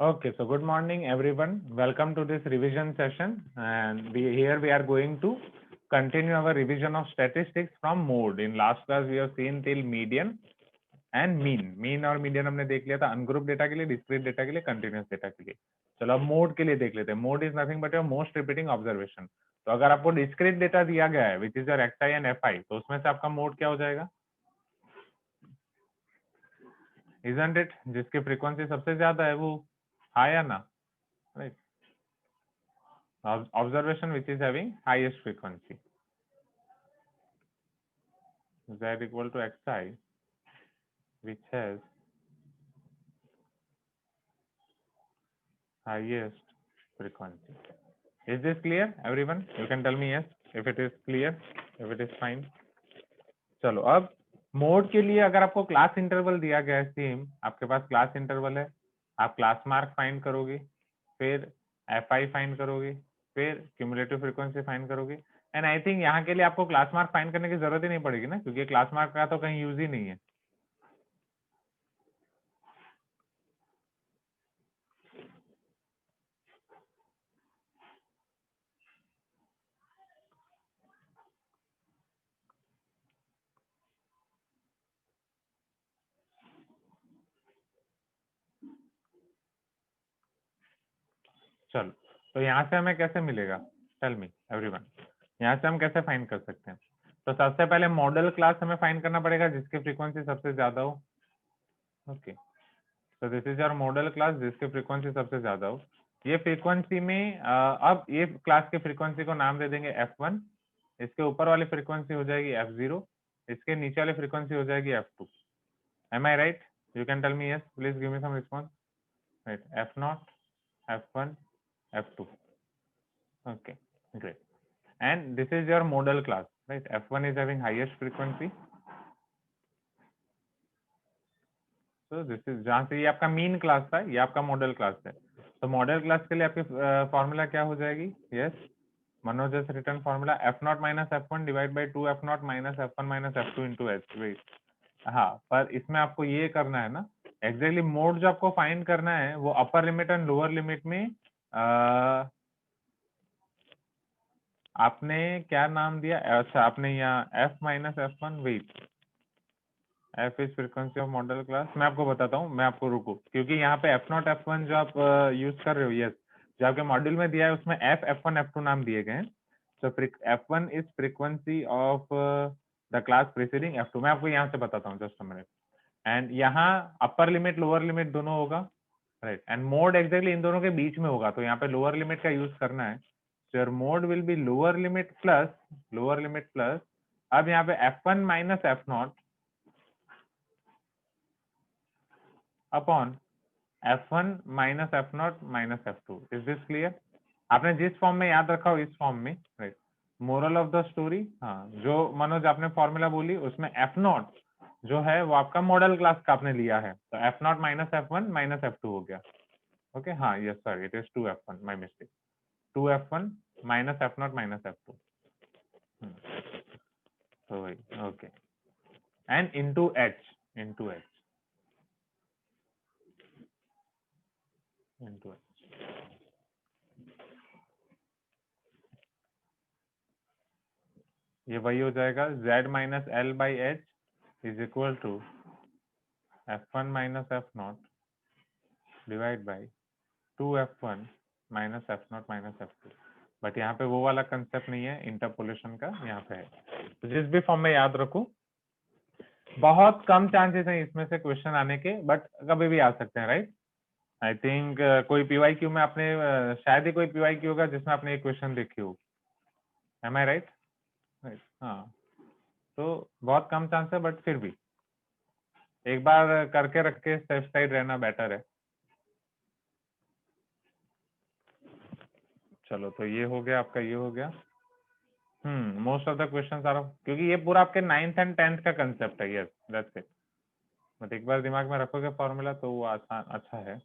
Okay, so good morning everyone. Welcome to this revision session, and here we are going to continue our revision of statistics from mode. In last class we have seen till median and mean. Mean और median हमने देख लिया था ungroup data के लिए, discrete data के लिए, continuous data के लिए. चलो अब मोड के लिए देख लेते हैं. Mode is nothing but your most repeating observation. तो अगर आपको डिस्क्रीट डेटा दिया गया है which is your x i and f आई, तो उसमें से आपका मोड क्या हो जाएगा? Isn't it? जिसकी फ्रीक्वेंसी सबसे ज्यादा है वो हाई है ना, right? Observation which is having highest frequency, z equal to xi, which has highest frequency. Is this clear everyone? You can tell me yes if it is clear, if it is fine. चलो अब mode के लिए अगर आपको class interval दिया गया है, same आपके पास क्लास इंटरवल है, आप क्लास मार्क फाइंड करोगे, फिर एफ आई फाइंड करोगे, फिर क्यूमुलेटिव फ्रीक्वेंसी फाइंड करोगे. एंड आई थिंक यहाँ के लिए आपको क्लास मार्क फाइंड करने की जरूरत ही नहीं पड़ेगी ना, क्योंकि क्लास मार्क का तो कहीं यूज ही नहीं है. चलो तो यहाँ से हमें कैसे मिलेगा? टेल मी एवरीवन, यहाँ से हम कैसे फाइंड कर सकते हैं? तो सबसे पहले मॉडल क्लास हमें फाइंड करना पड़ेगा जिसकी फ्रीक्वेंसी सबसे ज्यादा हो. ओके, तो this is your model class जिसकी फ्रीक्वेंसी सबसे ज्यादा हो. ये फ्रीक्वेंसी में अब ये क्लास की फ्रीक्वेंसी को नाम दे देंगे f1. इसके ऊपर वाली फ्रीक्वेंसी हो जाएगी f0. इसके नीचे वाली फ्रीक्वेंसी हो जाएगी f2. Am I right? You can tell me yes, please give me some response. Right, f0, f1, f2. Okay, great. And this is your model class, right? F1 is having highest frequency. So this is जहाँ से ये आपका mean class था, ये आपका model class है. तो model class के लिए आपकी फॉर्मूला क्या हो जाएगी? Yes, Manoj has written formula f0 minus f1 divided by 2 f0 minus f1 minus f2 into h. Wait, हाँ, पर इसमें आपको ये करना है ना, एग्जैक्टली मोड जो आपको फाइंड करना है वो upper limit and lower limit में आपने क्या नाम दिया? अच्छा, आपने यहाँ f माइनस f1. Wait, f is frequency of modal class. मैं आपको बताता हूँ, मैं आपको रुको, क्योंकि यहाँ पे f0 f1 जो आप यूज कर रहे हो, यस, जो आपके मॉड्यूल में दिया है उसमें f f1 f2 नाम दिए गए हैं. तो f1 is frequency of the class preceding f2. मैं आपको यहाँ से बताता हूँ, जस्ट अ मिनट. एंड यहाँ अपर लिमिट लोअर लिमिट दोनों होगा, राइट? एंड मोड एग्जैक्टली इन दोनों के बीच में होगा, तो यहाँ पे लोअर लिमिट का यूज करना है. So your mode will be lower limit plus. अब यहाँ पे f1 minus f0 upon f1 minus f0 minus f2. Is this clear? आपने जिस फॉर्म में याद रखा हो इस फॉर्म में, right? Moral of the story, हाँ, जो मनोज आपने फॉर्मूला बोली उसमें f0 जो है वो आपका मॉडल क्लास का आपने लिया है, तो f0 minus f1 minus f2 हो गया. ओके, हाँ, yes sir, it is 2f1, my mistake. 2f1 minus f0 minus f2. So okay, and into h, into h, into h. ये वही हो जाएगा, z minus L by H is equal to f1 minus f0 divide by 2f1 minus f0 minus f2. But यहाँ पे वो वाला concept नहीं है इंटरपोलेशन का, यहाँ पे है. तो जिस भी फॉर्म में याद रखो, बहुत कम चांसेस हैं इसमें से क्वेश्चन आने के, बट कभी भी आ सकते हैं, राइट? आई थिंक कोई पीवाई क्यू में आपने शायद ही कोई पीवाई क्यू होगा जिसमें आपने एक क्वेश्चन देखी हो. M I right? हाँ, तो बहुत कम चांस है, बट फिर भी एक बार करके रख के सेफ साइड रहना बेटर है. चलो, तो ये हो गया आपका, ये हो गया. Most of the questions are, क्योंकि ये पूरा आपके 9th एंड 10th का कंसेप्ट है. Yes, that's it. बट एक बार दिमाग में रखोगे फॉर्मूला तो वो आसान, अच्छा है.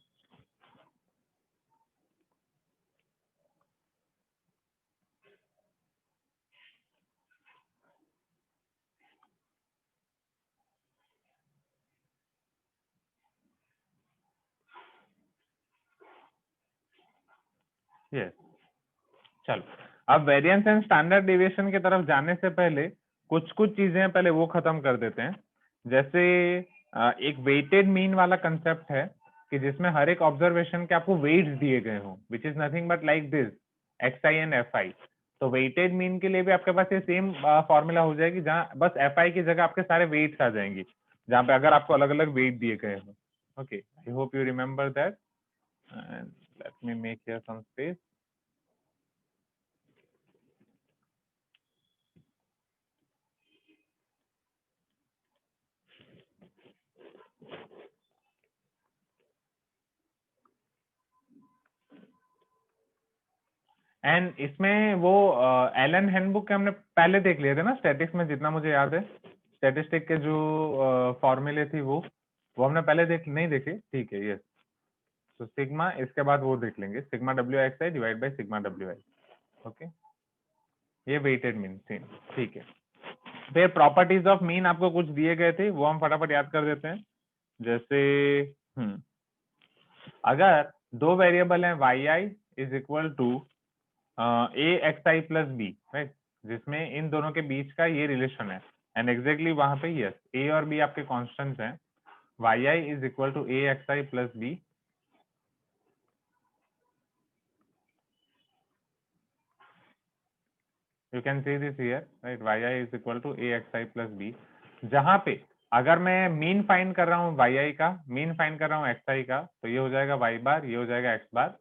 यस चलो, अब वेरिएंस एंड स्टैंडर्ड डेविएशन की तरफ जाने से पहले कुछ चीजें पहले वो खत्म कर देते हैं। जैसे एक वेटेड मीन वाला कंसेप्ट है कि जिसमें हर एक ऑब्जर्वेशन के आपको वेट्स दिए गए हों, विच is nothing but like this xi and fi। तो वेटेड मीन के लिए भी आपके पास ये सेम फॉर्मूला हो जाएगी, जहां बस fi की जगह आपके सारे वेट्स आ जाएंगी, जहां पे अगर आपको अलग अलग वेट दिए गए हों। Okay, I hope you remember that and let me make here some space. And इसमें वो एलन हैंडबुक के हमने पहले देख लिए थे ना स्टैटिस्टिक्स में, जितना मुझे याद है स्टैटिस्टिक के जो फॉर्मूले थी वो हमने पहले नहीं देखे, ठीक है। यस, तो सिग्मा, इसके बाद वो देख लेंगे sigma W x I divide by sigma W I. Okay, ये वेटेड मीन सेम, ठीक है। फिर प्रॉपर्टीज ऑफ मीन आपको कुछ दिए गए थे, वो हम फटाफट याद कर देते हैं। जैसे अगर दो वेरिएबल हैं y i is equal to A x i plus b, right, जिसमें इन दोनों के बीच का ये रिलेशन है, एंड एग्जैक्टली वहां पे यस ए और बी आपके कांस्टेंट्स हैं, y i is equal to A x i plus b. You can see this here, right, y i is equal to A x i plus b, जहां पे अगर मैं mean find कर रहा हूँ वाई आई का, मीन फाइंड कर रहा हूँ एक्स आई का, तो ये हो जाएगा वाई बार, ये हो जाएगा एक्स बार।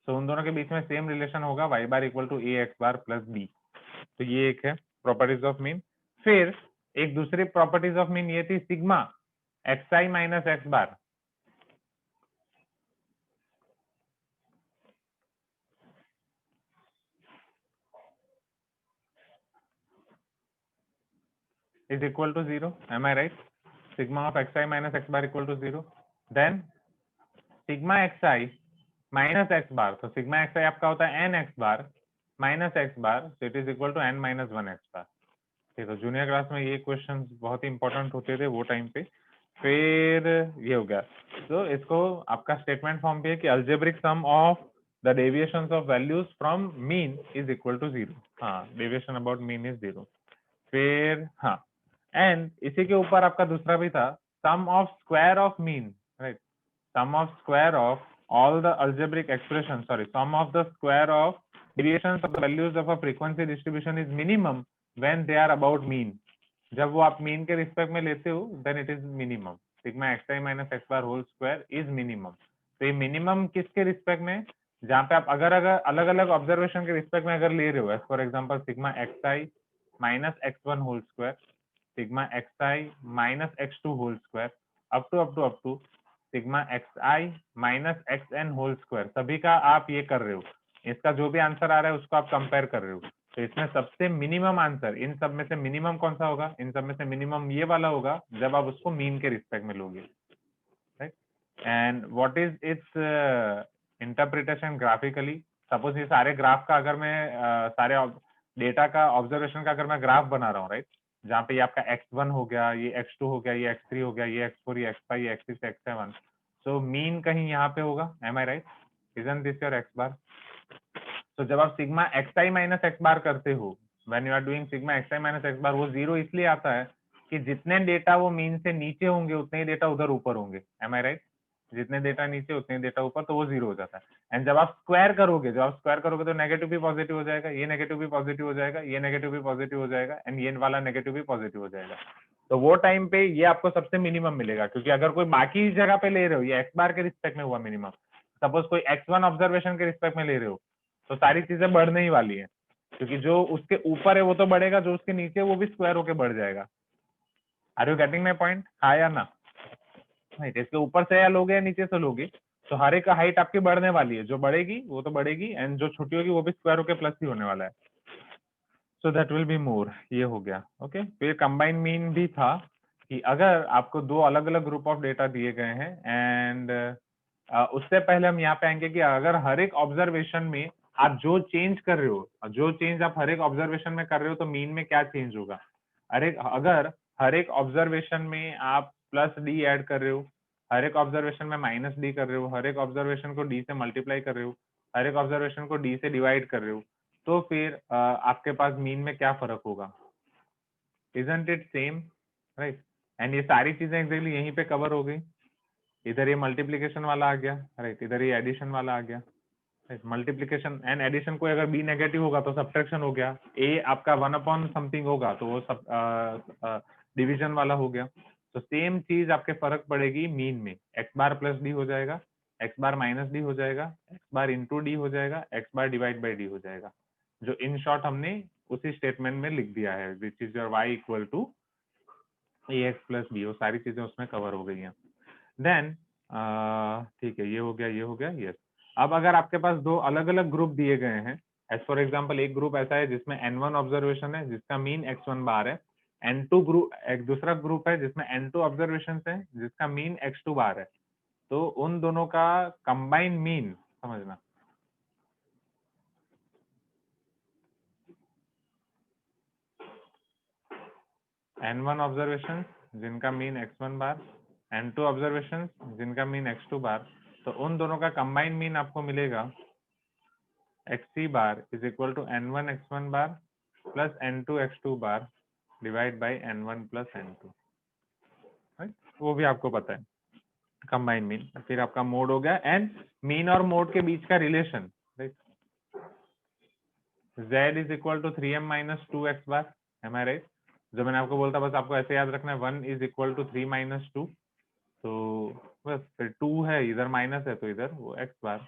तो उन दोनों के बीच में सेम रिलेशन होगा, Y bar equal to A X bar plus B. तो ये एक है प्रॉपर्टीज ऑफ मीन। फिर एक दूसरी प्रॉपर्टीज ऑफ मीन ये थी sigma x i minus x bar is equal to 0, am I right? Sigma of xi minus x bar equal to 0, then sigma xi minus x bar, तो sigma xi आपका होता है n x bar minus x bar, so it is equal to n minus 1 x bar। ठीक है, junior class में ये question बहुत ही important होते थे वो टाइम पे। फिर ये हो गया, तो इसको आपका स्टेटमेंट फॉर्म पे है कि algebraic sum of the deviations of values from mean is equal to 0। हाँ, डेविएशन अबाउट मीन इज 0। फिर हाँ, एंड इसी के ऊपर आपका दूसरा भी था, sum of square of mean, right, sum of square of all the algebraic expressions, sorry, sum of the square of deviations of the values of a frequency distribution is minimum when they are about mean। जब वो आप mean के respect में लेते हो then it is minimum. Sigma x i minus x bar whole square is minimum. तो ये minimum किसके रिस्पेक्ट में, जहाँ पे आप अगर अलग अलग ऑब्जर्वेशन के रिस्पेक्ट में अगर ले रहे हो, as for example sigma x i minus x one whole square, sigma x i minus x two whole square, up to sigma x i minus x n whole square, सभी का आप ये कर रहे हो, इसका जो भी आंसर आ रहा है उसको आप कंपेयर कर रहे हो। तो इसमें सबसे मिनिमम आंसर, इन सब में से मिनिमम कौन सा होगा, इन सब में से मिनिमम ये वाला होगा जब आप उसको मीन के रिस्पेक्ट में लोगे, right. And what is it's interpretation graphically, suppose ये सारे ग्राफ का अगर मैं सारे डेटा का ऑब्जर्वेशन का अगर मैं ग्राफ बना रहा हूँ, राइट, जहाँ पे ये आपका x1 हो गया, ये x2 हो गया, ये x3 हो गया, ये x4, ये x5, ये x6, x7, सो मीन कहीं यहाँ पे होगा, am I right, isn't this your x bar. तो जब आप sigma x i minus x bar करते हो, when you are doing sigma x i minus x bar, वो 0 इसलिए आता है कि जितने डेटा वो मीन से नीचे होंगे उतने ही डेटा उधर ऊपर होंगे, एम आई राइट, जितने डेटा नीचे उतने डेटा ऊपर, तो वो 0 हो जाता है। एंड जब आप स्क्वायर करोगे, तो नेगेटिव भी पॉजिटिव हो जाएगा, ये नेगेटिव भी पॉजिटिव हो जाएगा, ये नेगेटिव भी पॉजिटिव हो जाएगा, एंड ये वाला नेगेटिव भी पॉजिटिव हो जाएगा। तो वो टाइम पे ये आपको सबसे मिनिमम मिलेगा, क्योंकि अगर कोई बाकी जगह पे ले रहे हो, ये एक्स बार के रिस्पेक्ट में हुआ मिनिमम, सपोज कोई x1 ऑब्जर्वेशन के रिस्पेक्ट में ले रहे हो, तो सारी चीजें बढ़ने ही वाली है, क्योंकि जो उसके ऊपर है वो तो बढ़ेगा, जो उसके नीचे वो भी स्क्वायर होके बढ़ जाएगा। Are you getting my point, हाँ या ना? इसके ऊपर से या लोगे या नीचे से लोगे, तो हर एक हाइट आपकी बढ़ने वाली है, जो बढ़ेगी वो तो बढ़ेगी, एंड जो छोटी होगी वो भी स्क्वायर होके प्लस ही होने वाला है। So that will be more, ये हो गया। ओके, फिर कंबाइन मीन भी था कि अगर आपको दो अलग अलग ग्रुप ऑफ डेटा दिए गए हैं, एंड उससे पहले हम यहाँ पे आएंगे कि अगर हर एक ऑब्जर्वेशन में आप जो चेंज कर रहे हो, जो चेंज आप हर एक ऑब्जर्वेशन में कर रहे हो, तो मीन में क्या चेंज होगा। अगर हर एक ऑब्जर्वेशन में आप प्लस डी ऐड कर रहे हो, हर एक ऑब्जर्वेशन में माइनस डी कर रहे हो, हर एक ऑब्जर्वेशन को डी से मल्टीप्लाई कर रहे हो, हर एक ऑब्जर्वेशन को डी से डिवाइड कर रहे हो, तो फिर आपके पास मीन में क्या फर्क होगा? Isn't it same, right? And ये सारी चीजें एग्जैक्टली यहीं पे कवर हो गई। इधर ये मल्टीप्लीकेशन वाला आ गया, राइट, इधर ये एडिशन वाला आ गया, राइट। मल्टीप्लीकेशन एंड एडिशन को अगर बी नेगेटिव होगा तो सब्ट्रैक्शन हो गया, ए आपका 1 अपॉन समथिंग होगा तो वो सब डिवीजन वाला हो गया। तो सेम चीज आपके फर्क पड़ेगी मीन में, एक्स बार प्लस डी हो जाएगा, एक्स बार माइनस डी हो जाएगा, एक्स बार इंटू डी हो जाएगा, x bar divide by D हो जाएगा, जो इन शॉर्ट हमने उसी स्टेटमेंट में लिख दिया है, which is your y equal to A x plus b. वो सारी चीजें उसमें कवर हो गई हैं। देन ठीक है, ये हो गया, ये हो गया, यस। अब अगर आपके पास दो अलग अलग ग्रुप दिए गए हैं, एज फॉर एग्जाम्पल एक ग्रुप ऐसा है जिसमें n1 ऑब्जर्वेशन है जिसका मीन x1 बार है, n2 ग्रुप, एक दूसरा ग्रुप है जिसमें n2 ऑब्जर्वेशन है जिसका मीन x2 बार है, तो उन दोनों का कंबाइन मीन समझना, n1 ऑब्जर्वेशन जिनका mean x1 bar, n2 observation जिनका मीन x2 बार, तो उन दोनों का कंबाइन मीन आपको मिलेगा xc bar is equal to n1 x1 bar plus n2 x2 bar divide by n1 plus n2, वो भी आपको पता है कंबाइन मीन। फिर आपका मोड हो गया, एंड मीन और मोड के बीच का relation, z is equal to 3m minus 2x bar, am I right? जो मैंने आपको बोलता बस आपको ऐसे याद रखना है, 1 इज इक्वल टू 3 माइनस 2, तो बस फिर 2 है इधर माइनस है तो इधर वो x बार,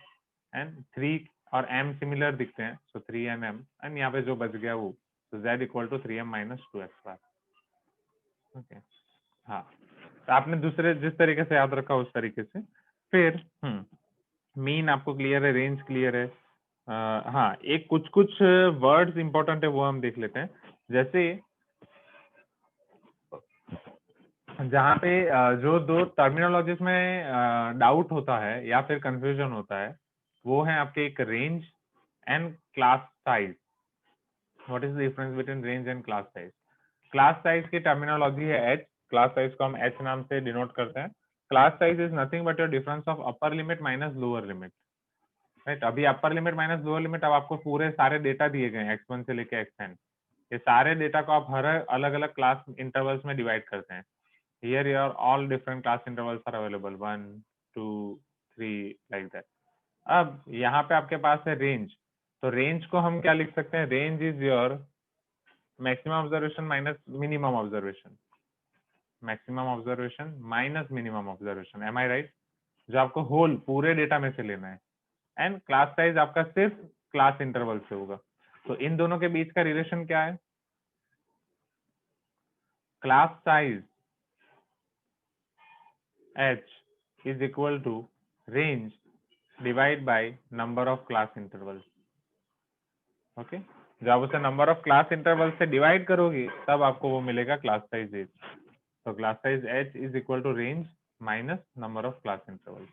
एंड 3 और m सिमिलर दिखते हैं, सो 3mm, एंड यहाँ पे जो बच गया वो, तो z equal to 3m minus 2x bar. Okay, हाँ, तो आपने दूसरे जिस तरीके से याद रखा उस तरीके से। फिर मीन आपको क्लियर है, रेंज क्लियर है। हाँ, एक कुछ कुछ वर्ड्स इंपॉर्टेंट है वो हम देख लेते हैं, जैसे जहाँ पे जो दो टर्मिनोलॉजीज में डाउट होता है या फिर कंफ्यूजन होता है, वो है आपके एक range and class size. What is the difference between range and class size? Class size की टर्मिनोलॉजी है एच, क्लास साइज को हम एच नाम से डिनोट करते हैं। Class size is nothing but your difference of upper limit minus lower limit, right? अभी upper limit minus lower limit, अब आपको पूरे सारे डेटा दिए गए हैं x1 से लेके xn, ये सारे डेटा को आप हर अलग अलग क्लास इंटरवल्स में डिवाइड करते हैं। Here your all different class intervals are available, 1 2 3 like that। अब यहाँ पे आपके पास है रेंज, तो रेंज को हम क्या लिख सकते हैं? Range is your maximum observation minus minimum observation, maximum observation minus minimum observation, am I right? जो आपको होल पूरे डेटा में से लेना है। एंड क्लास साइज आपका सिर्फ क्लास इंटरवल से होगा। तो इन दोनों के बीच का रिलेशन क्या है? Class size h is equal to range divide by number of class intervals. Okay, जब आप उसे नंबर ऑफ क्लास इंटरवल से डिवाइड करोगे तब आपको वो मिलेगा क्लास साइज h। तो class size h is equal to range minus number of class intervals.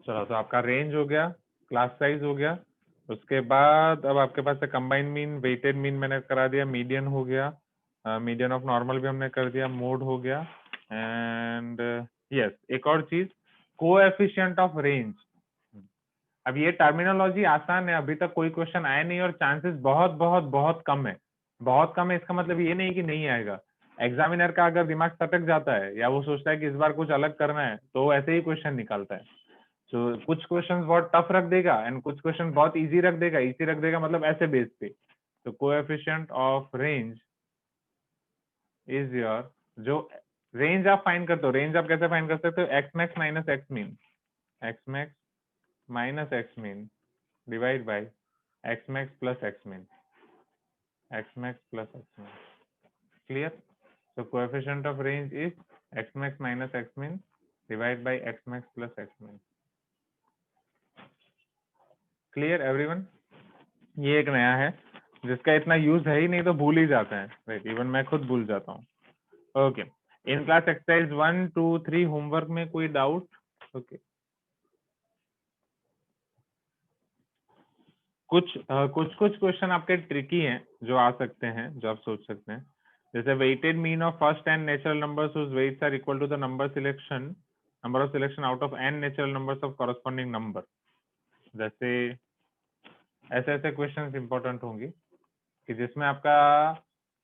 चलो, तो आपका रेंज हो गया, क्लास साइज हो गया, उसके बाद अब आपके पास कंबाइन मीन, वेटेड मीन मैंने करा दिया, मीडियन हो गया, मीडियन ऑफ नॉर्मल भी हमने कर दिया, मोड हो गया, एंड यस एक और चीज, कोएफिशिएंट ऑफ रेंज। अब ये टर्मिनोलॉजी आसान है, अभी तक कोई क्वेश्चन आया नहीं और चांसेस बहुत बहुत बहुत कम है। बहुत कम है इसका मतलब ये नहीं कि नहीं आएगा। एग्जामिनर का अगर दिमाग सटक जाता है या वो सोचता है कि इस बार कुछ अलग करना है तो वो ऐसे ही क्वेश्चन निकालता है। तो कुछ क्वेश्चन बहुत टफ रख देगा एंड कुछ क्वेश्चन बहुत इजी रख देगा। इजी रख देगा मतलब ऐसे बेस पे। तो coefficient of range is your, जो रेंज आप फाइंड करते हो, रेंज आप कैसे फाइंड कर सकते हो? X max minus x mean, x max minus x mean divide by x max plus x mean, x max plus x mean. Clear? so coefficient of range is x max minus x min divided by x max plus x min। Clear everyone? ये एक नया है जिसका इतना use है ही नहीं तो भूल ही जाते हैं, राइट? इवन मैं खुद भूल जाता हूँ। ओके, इन क्लास एक्सरसाइज 1 2 3 होमवर्क में कोई डाउट? ओके, कुछ क्वेश्चन आपके ट्रिकी हैं जो आ सकते हैं, जो आप सोच सकते हैं, जैसे weighted mean of first and natural numbers whose weights are equal to the number selection number of selection out of n natural numbers of corresponding number. जैसे ऐसे ऐसे क्वेश्चंस इंपॉर्टेंट होंगी कि जिसमें आपका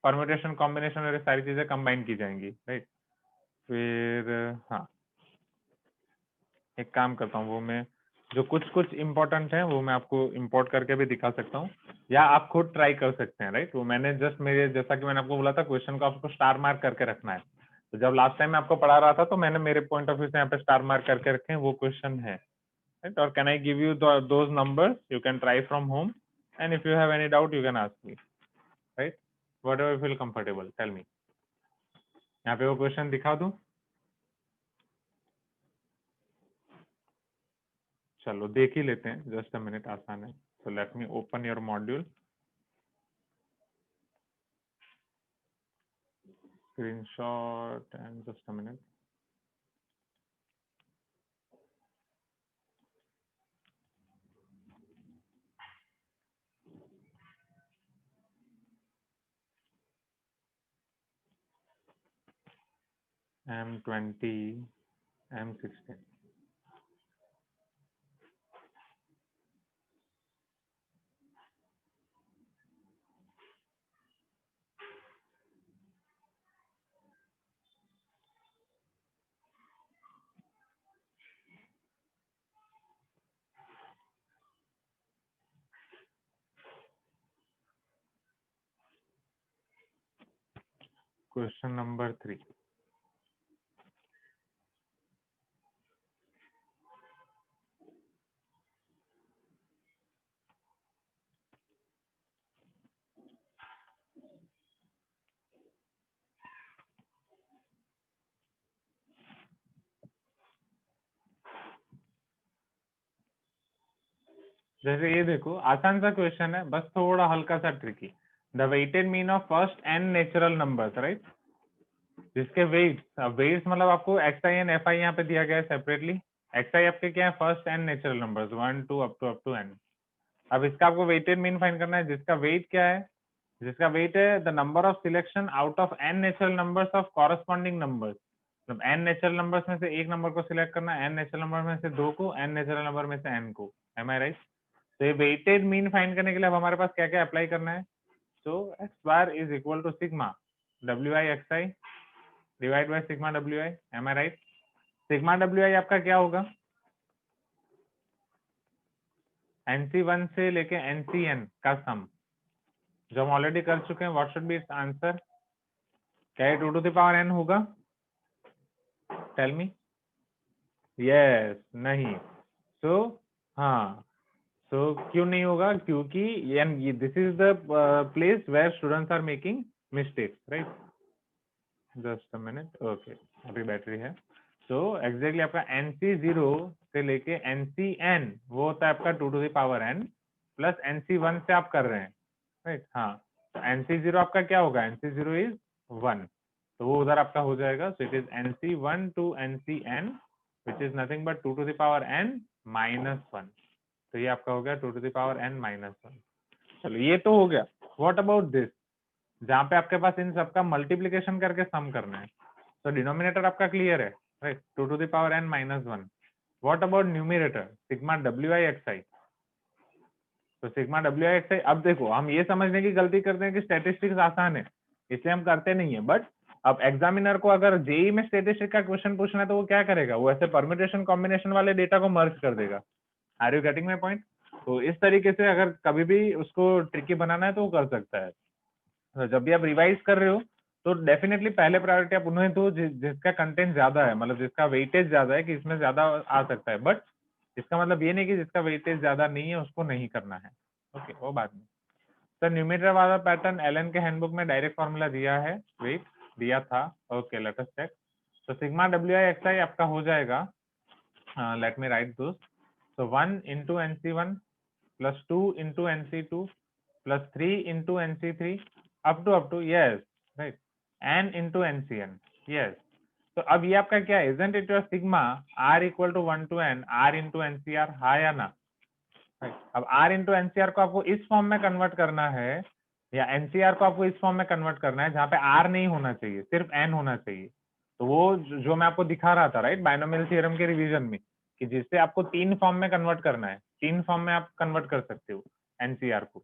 परम्यूटेशन कॉम्बिनेशन और सारी चीजें कंबाइन की जाएंगी, राइट। फिर हाँ, एक काम करता हूँ, वो मैं जो कुछ कुछ इंपॉर्टेंट है वो मैं आपको इंपोर्ट करके भी दिखा सकता हूँ, या आप खुद ट्राई कर सकते हैं, राइट। वो मैंने जस्ट मेरे, जैसा कि मैंने आपको बोला था, क्वेश्चन को आपको स्टार मार्क करके रखना है। तो जब लास्ट टाइम मैं आपको पढ़ा रहा था तो मैंने मेरे पॉइंट ऑफ व्यू से यहाँ पे स्टार मार्क करके रखे हैं, वो क्वेश्चन है, राइट। और can I give you those numbers, you can try from home, and if you have any doubt you can ask me, right, whatever feel comfortable, tell me. यहाँ पे वो question दिखा दूं? चलो देख ही लेते हैं, जस्ट अ मिनट, आसान है। So let me open your module, screenshot, and just a minute. M20, M16. Question number 3. जैसे ये देखो, आसान सा क्वेश्चन है, बस थोड़ा हल्का सा tricky. The weighted mean of first n natural numbers, right, जिसके वेट्स, वेट्स मतलब आपको x i and f i यहाँ पे दिया गया है सेपरेटली। एक्स आई आपके क्या है, first n natural numbers 1 2 up to n। अब इसका आपको वेटेड मीन फाइंड करना है, जिसका वेट क्या है, जिसका वेट है the number of selection out of n natural numbers of corresponding numbers. मतलब n नेचुरल नंबर्स में से एक नंबर को सिलेक्ट करना है, n नेचुरल नंबर में से दो को, n नेचुरल नंबर में से n को। M I right? तो ये वेटेड मीन फाइंड करने के लिए अब हमारे पास क्या क्या अप्लाई करना है? So X bar is equal to sigma W I x I divide by sigma W I. M I right? Sigma W I आपका क्या होगा? NC1 से लेके NCN का सम, जो हम ऑलरेडी कर चुके हैं। What should be its answer? क्या ये 2 टू द पावर n होगा? Tell me. यस, नहीं। सो हाँ, सो क्यों नहीं होगा? क्योंकि this is the place where students are making mistakes, right. Just a minute, okay, अभी बैटरी है। सो एग्जैक्टली आपका NC0 से लेके NCN वो होता है आपका 2 to the power n, plus NC1 से आप कर रहे हैं, राइट। हाँ, तो NC0 आपका क्या होगा? NC0 इज 1, तो वो उधर आपका हो जाएगा। So it is NC1 to NCN which is nothing but 2 to the power n minus 1। तो ये आपका हो गया 2 to the power n minus 1। चलो ये तो हो गया। व्हाट अबाउट दिस, जहाँ पे आपके पास इन सबका मल्टीप्लीकेशन करके सम करना है। तो डिनोमिनेटर आपका क्लियर है, right, 2 to the power n minus 1। What about numerator? Sigma W I x i. तो sigma W I x i, अब देखो हम ये समझने की गलती करते हैं कि स्टैटिस्टिक्स आसान है इसलिए हम करते नहीं है, बट अब एग्जामिनर को अगर जेई में स्टैटिस्टिक्स का क्वेश्चन पूछना है तो वो क्या करेगा? वो ऐसे परम्यूटेशन कॉम्बिनेशन वाले डेटा को मर्ज कर देगा। Are you getting my point? तो इस तरीके से अगर कभी भी उसको ट्रिकी बनाना है तो वो कर सकता है। तो जब भी आप रिवाइज कर रहे हो तो डेफिनेटली पहले प्रायोरिटी आप उन्हें दो जिसका कंटेंट ज्यादा है, मतलब जिसका वेटेज ज्यादा है कि इसमें ज्यादा आ सकता है, बट इसका मतलब ये नहीं कि जिसका वेटेज ज्यादा नहीं है उसको नहीं करना है। ओके, वो बात नहीं। सर न्यूमिनेटर वाला पैटर्न एलन के हैंडबुक में डायरेक्ट फॉर्मूला दिया है, वेट दिया था। Okay, let us check. तो sigma W I x i आपका हो जाएगा, लेट मी राइट दोस्त। So 1 into NC1 plus 2 into NC2 plus 3 into NC3 up to yes, right, n into NCN, yes। तो अब ये आपका क्या है? Isn't it your sigma r equal to 1 to n r into NCR? हाँ या ना? right। अब r into NCR को आपको इस फॉर्म में कन्वर्ट करना है, या NCR को आपको इस फॉर्म में कन्वर्ट करना है जहाँ पे r नहीं होना चाहिए, सिर्फ n होना चाहिए। तो वो जो मैं आपको दिखा रहा था राइट, बायनोमियल थ्योरम के रिवीजन में, कि जिससे आपको 3 फॉर्म में कन्वर्ट करना है, 3 फॉर्म में आप कन्वर्ट कर सकते हो एनसीआर को।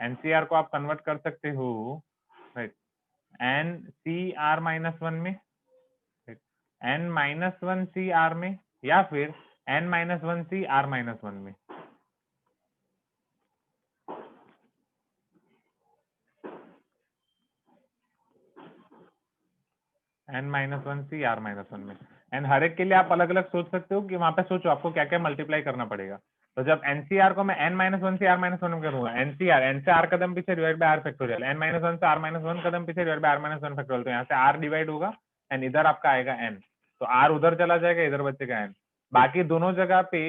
एनसीआर को आप कन्वर्ट कर सकते हो right n c r minus one में, n minus one c r में, या फिर n minus one c r minus one में। N minus one c r minus one में। एंड हर एक के लिए आप अलग अलग सोच सकते हो कि वहां पे सोचो आपको क्या क्या मल्टीप्लाई करना पड़ेगा। तो जब एनसीआर को मैं एन माइनस वन से आर माइनस वन में करूंगा, एनसीआर एन से आर कदम पीछे divide by r factorial, n minus one से आर माइनस वन कदम पीछे divide by r minus one factorial, तो यहाँ से आर डिवाइड होगा एंड इधर आपका आएगा एन, तो आर उधर चला जाएगा, इधर बचेगा एन। बाकी दोनों जगह पे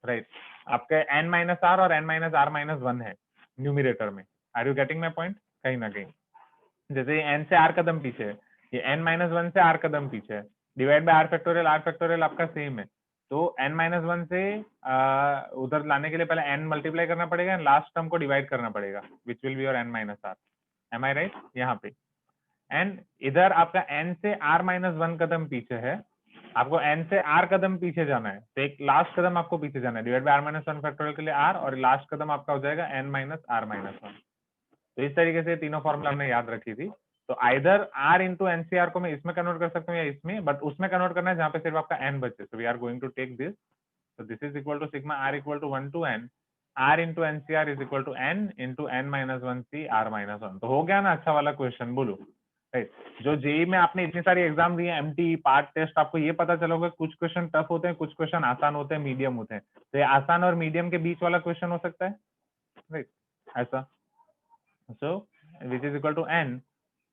राइट आपके एन माइनस आर और n minus r minus one है न्यूमिरेटर में। Are you getting my point? कहीं ना कहीं जैसे एन से आर कदम पीछे है, ये एन माइनस वन से आर कदम पीछे है, डिवाइड बाय आर फैक्टोरियल आपका सेम है। तो एन माइनस वन से उधर लाने के लिए पहले एन मल्टीप्लाई करना पड़ेगा, लास्ट टर्म को डिवाइड करना पड़ेगा, which will be your n minus r. Am I right? यहाँ पे एंड इधर आपका एन से आर माइनस वन कदम पीछे है, आपको एन से आर कदम पीछे जाना है, तो एक लास्ट कदम आपको पीछे जाना है, divide by r minus one factorial के लिए आर, और लास्ट कदम आपका हो जाएगा n minus r minus one. तो इस तरीके से तीनों फॉर्मूला हमने याद रखी थी। तो आइदर आर इंटू एनसीआर को मैं इसमें कन्वर्ट कर सकता हूँ या इसमें, बट उसमें कन्वर्ट करना है जहां पे सिर्फ आपका एन बचे। So we are going to take this, so this is equal to sigma r equal to 1 to n, r into ncr is equal to n into n minus 1 c r minus 1। तो हो गया ना अच्छा वाला question, बोलो right. जो JEE में आपने इतनी सारी एग्जाम दी है, एमटी पार्ट टेस्ट, आपको ये पता चला होगा कुछ क्वेश्चन टफ होते हैं, कुछ क्वेश्चन आसान होते हैं, मीडियम होते हैं। तो ये आसान और मीडियम के बीच वाला क्वेश्चन हो सकता है राइट, ऐसा। So which is equal to n,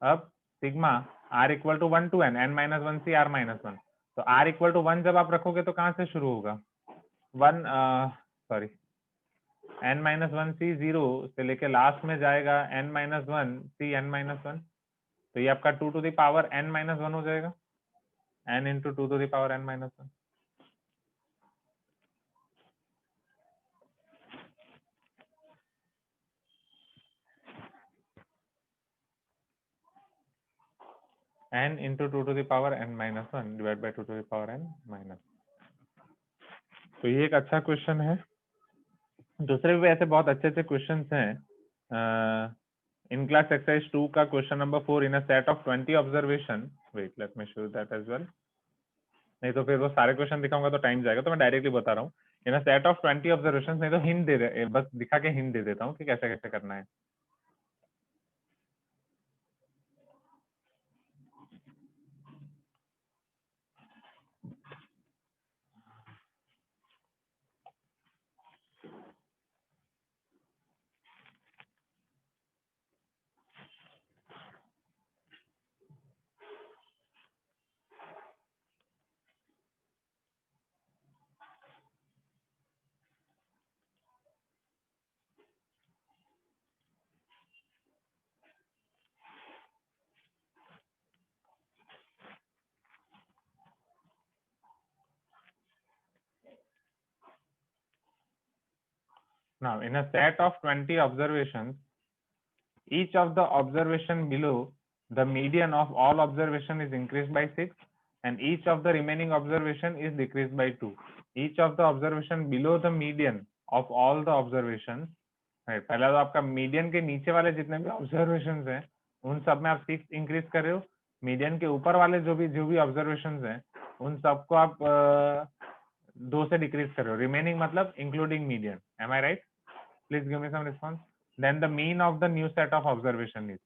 अब sigma r equal to 1 to n, n minus one c r minus one. तो r इक्वल टू 1 जब आप रखोगे तो कहाँ से शुरू होगा? 1 sorry n minus one c zero से लेके लास्ट में जाएगा n minus one c n minus one. तो ये आपका 2 to the power n minus one हो जाएगा, n into two to the power n minus one. n into two to the power n minus one divide by two to the power n minus. तो ये एक अच्छा question है। दूसरे भी ऐसे बहुत अच्छे अच्छे क्वेश्चन हैं। इन क्लास एक्सरसाइज 2 का question number 4, in a set of 20 observation, wait let me show that as well, नहीं तो फिर वो सारे क्वेश्चन दिखाऊंगा तो टाइम जाएगा, तो मैं डायरेक्टली बता रहा हूँ। In a set of 20 observation, नहीं तो हिंट बस दिखा के हिंट दे देता हूँ कि कैसे कैसे करना है। Now, in a set of 20 observations, each of the observation below the median of all observation is increased by 6, and each of the remaining observation is decreased by 2. Each of the observation below the median of all the observations, right, पहला तो आपका median के नीचे वाले जितने भी observation हैं उन सब में आप 6 इंक्रीज कर रहे हो, मीडियन के ऊपर वाले जो भी ऑब्जर्वेशन हैं उन सबको आप 2 से डिक्रीज कर रहे हो, रिमेनिंग मतलब including median. Am I right? Please give me some response. Then the mean of the new set of observation is,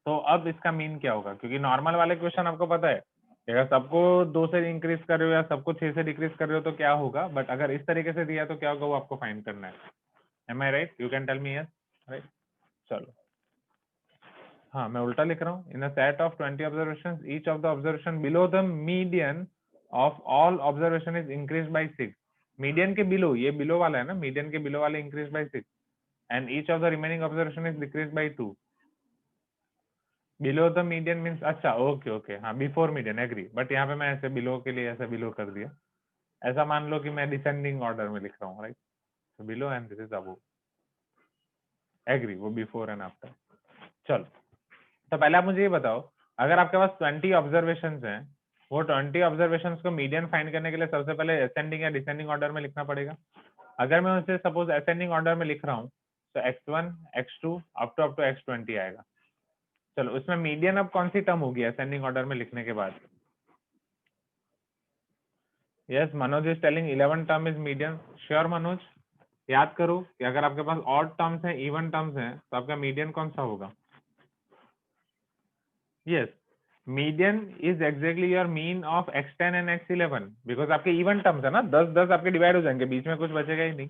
तो अब इसका मीन क्या होगा? क्योंकि नॉर्मल वाले क्वेश्चन आपको पता है अगर सबको 2 से इंक्रीज कर रहे हो या सबको 6 से डिक्रीज कर रहे हो तो क्या होगा, बट अगर इस तरीके से दिया तो क्या होगा वो आपको फाइंड करना है। Am I right? You can tell me yes right. चलो हाँ मैं उल्टा लिख रहा हूँ। In a set of 20 observation, each of the observation below the median of all observation is increase by 6। Median के बिलो, ये बिलो वाला है ना, मीडियन के बिलो वाले increase by 6, and each of the remaining observation is decreased by 2. Below the median means, अच्छा okay okay हाँ before median, agree, but यहाँ पे मैं ऐसे बिलो के लिए ऐसे बिलो कर दिया, ऐसा मान लो कि मैं डिसेंडिंग ऑर्डर में लिख रहा हूँ राइट, तो below and this is above, agree, वो बिफोर एंड आफ्टर। चलो तो पहले आप मुझे ये बताओ अगर आपके पास 20 ऑब्जर्वेशंस हैं, वो 20 ऑब्जर्वेशंस को मीडियन फाइंड करने के लिए सबसे पहले असेंडिंग या डिसेंडिंग ऑर्डर में लिखना पड़ेगा। अगर मैं उसे सपोज असेंडिंग ऑर्डर में लिख रहा हूँ तो x1 x2 up to x20 आएगा। चलो उसमें मीडियन अब कौन सी टर्म होगी असेंडिंग ऑर्डर में लिखने के बाद? Yes, Manoj is telling 11 term is median. Sure Manoj, याद करो कि अगर आपके पास ऑड टर्म्स हैं, इवन टर्म्स हैं, तो आपका मीडियन कौन सा होगा? Yes, median is exactly your mean of x10 and x11 because आपके इवन टर्म्स है ना, 10 आपके डिवाइड हो जाएंगे, बीच में कुछ बचेगा ही नहीं।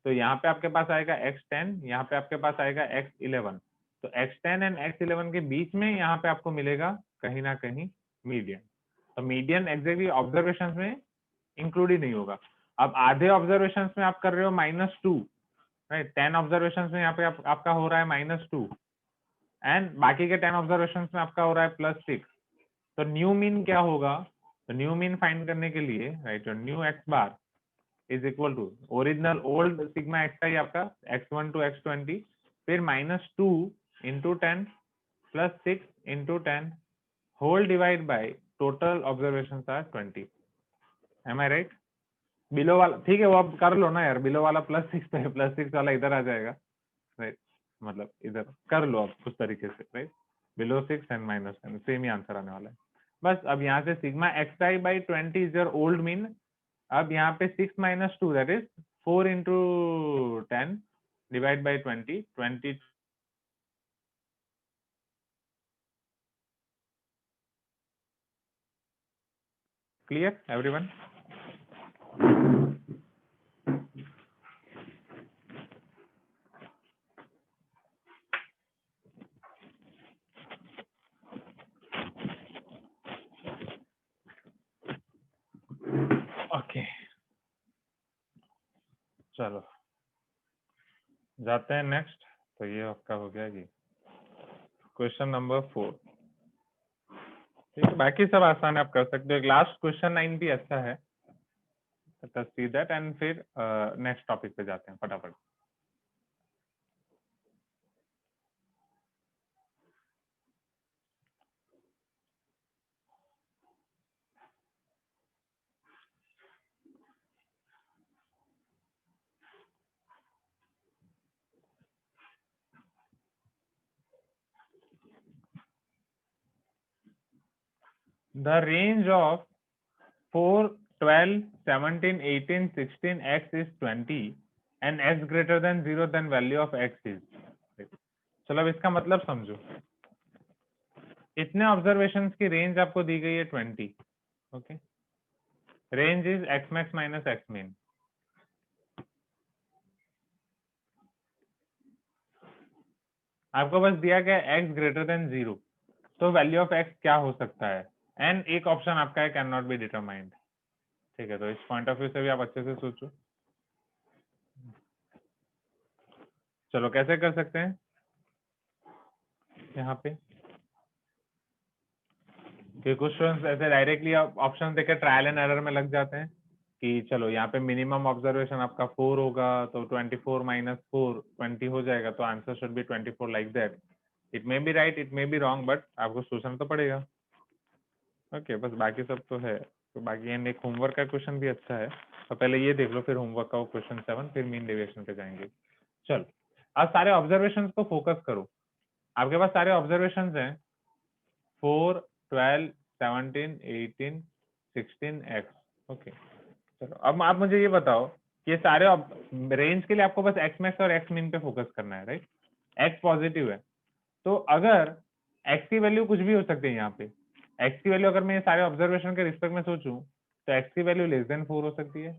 तो यहाँ पे आपके पास आएगा x10, यहाँ पे आपके पास आएगा x11। तो x10 एंड x11 के बीच में यहाँ पे आपको मिलेगा कहीं ना कहीं मीडियन। तो मीडियन एग्जैक्टली ऑब्जर्वेशन में इंक्लूड ही नहीं होगा। अब आधे ऑब्जर्वेशन में आप कर रहे हो -2, राइट? 10 ऑब्जर्वेशन में यहाँ पे आपका हो रहा है -2 एंड बाकी के 10 ऑब्जर्वेशन में आपका हो रहा है +6। तो न्यू मीन क्या होगा? तो न्यू मीन फाइंड करने के लिए, right, new x bar is equal to original old sigma x का ही आपका x1 to x20, फिर -2 into 10 plus 6 into 10 whole divide by total observation are 20। Am I right? Below वाला ठीक है, वो आप कर लो ना यार, बिलो वाला +6 पे +6 वाला इधर आ जाएगा, राइट? मतलब इधर कर लो आप कुछ तरीके से, right? Below 6 and -10 same he answer आने वाला है। बस अब यहाँ से sigma xi by 20 is your old mean. अब यहाँ पे 6 - 2 that is 4 into 10 divide by 20 clear everyone? Okay चलो जाते हैं नेक्स्ट। तो ये आपका हो गया जी क्वेश्चन नंबर 4। ठीक है, बाकी सब आसान आप कर सकते हो। लास्ट क्वेश्चन 9 भी अच्छा है, सी दैट एंड फिर नेक्स्ट टॉपिक पे जाते हैं फटाफट। The range of 4, 12, 17, 18, 16 x is 20 and x greater than 0 then value of x is। चलो अब इसका मतलब समझो। इतने ऑब्जर्वेशंस की रेंज आपको दी गई है 20। Okay, range is x max minus x min। आपको बस दिया गया x ग्रेटर देन 0, तो वैल्यू ऑफ x क्या हो सकता है? एंड एक ऑप्शन आपका है कैन नॉट बी डिटरमाइंड। ठीक है, तो इस पॉइंट ऑफ व्यू से भी आप अच्छे से सोचो। चलो कैसे कर सकते हैं यहाँ पे कि कुछ स्टूडेंट्स ऐसे डायरेक्टली ऑप्शन देकर ट्रायल एंड एरर में लग जाते हैं कि चलो यहाँ पे मिनिमम ऑब्जर्वेशन आपका 4 होगा तो 24 - 4 20 हो जाएगा, तो answer should be 24 like that. It may be right, it may be wrong, but आपको सोचना तो पड़ेगा। ओके बस बाकी सब तो है। तो बाकी एंड एक होमवर्क का क्वेश्चन भी अच्छा है, तो पहले ये देख लो, फिर होमवर्क का क्वेश्चन 7, फिर मीन डेविएशन पे जाएंगे। चलो आज सारे ऑब्जर्वेशन को फोकस करो। आपके पास सारे ऑब्जर्वेशन हैं 4, 12, 17, 18, 16 x। ओके चलो अब आप मुझे ये बताओ कि ये सारे रेंज के लिए आपको बस x मैक्स और x मिन पे फोकस करना है, राइट? x पॉजिटिव है, तो अगर x की वैल्यू कुछ भी हो सकती है यहाँ पे। x की वैल्यू अगर मैं ये सारे ऑब्जर्वेशन के रिस्पेक्ट में सोचूं तो x की वैल्यू लेस देन 4 हो सकती है,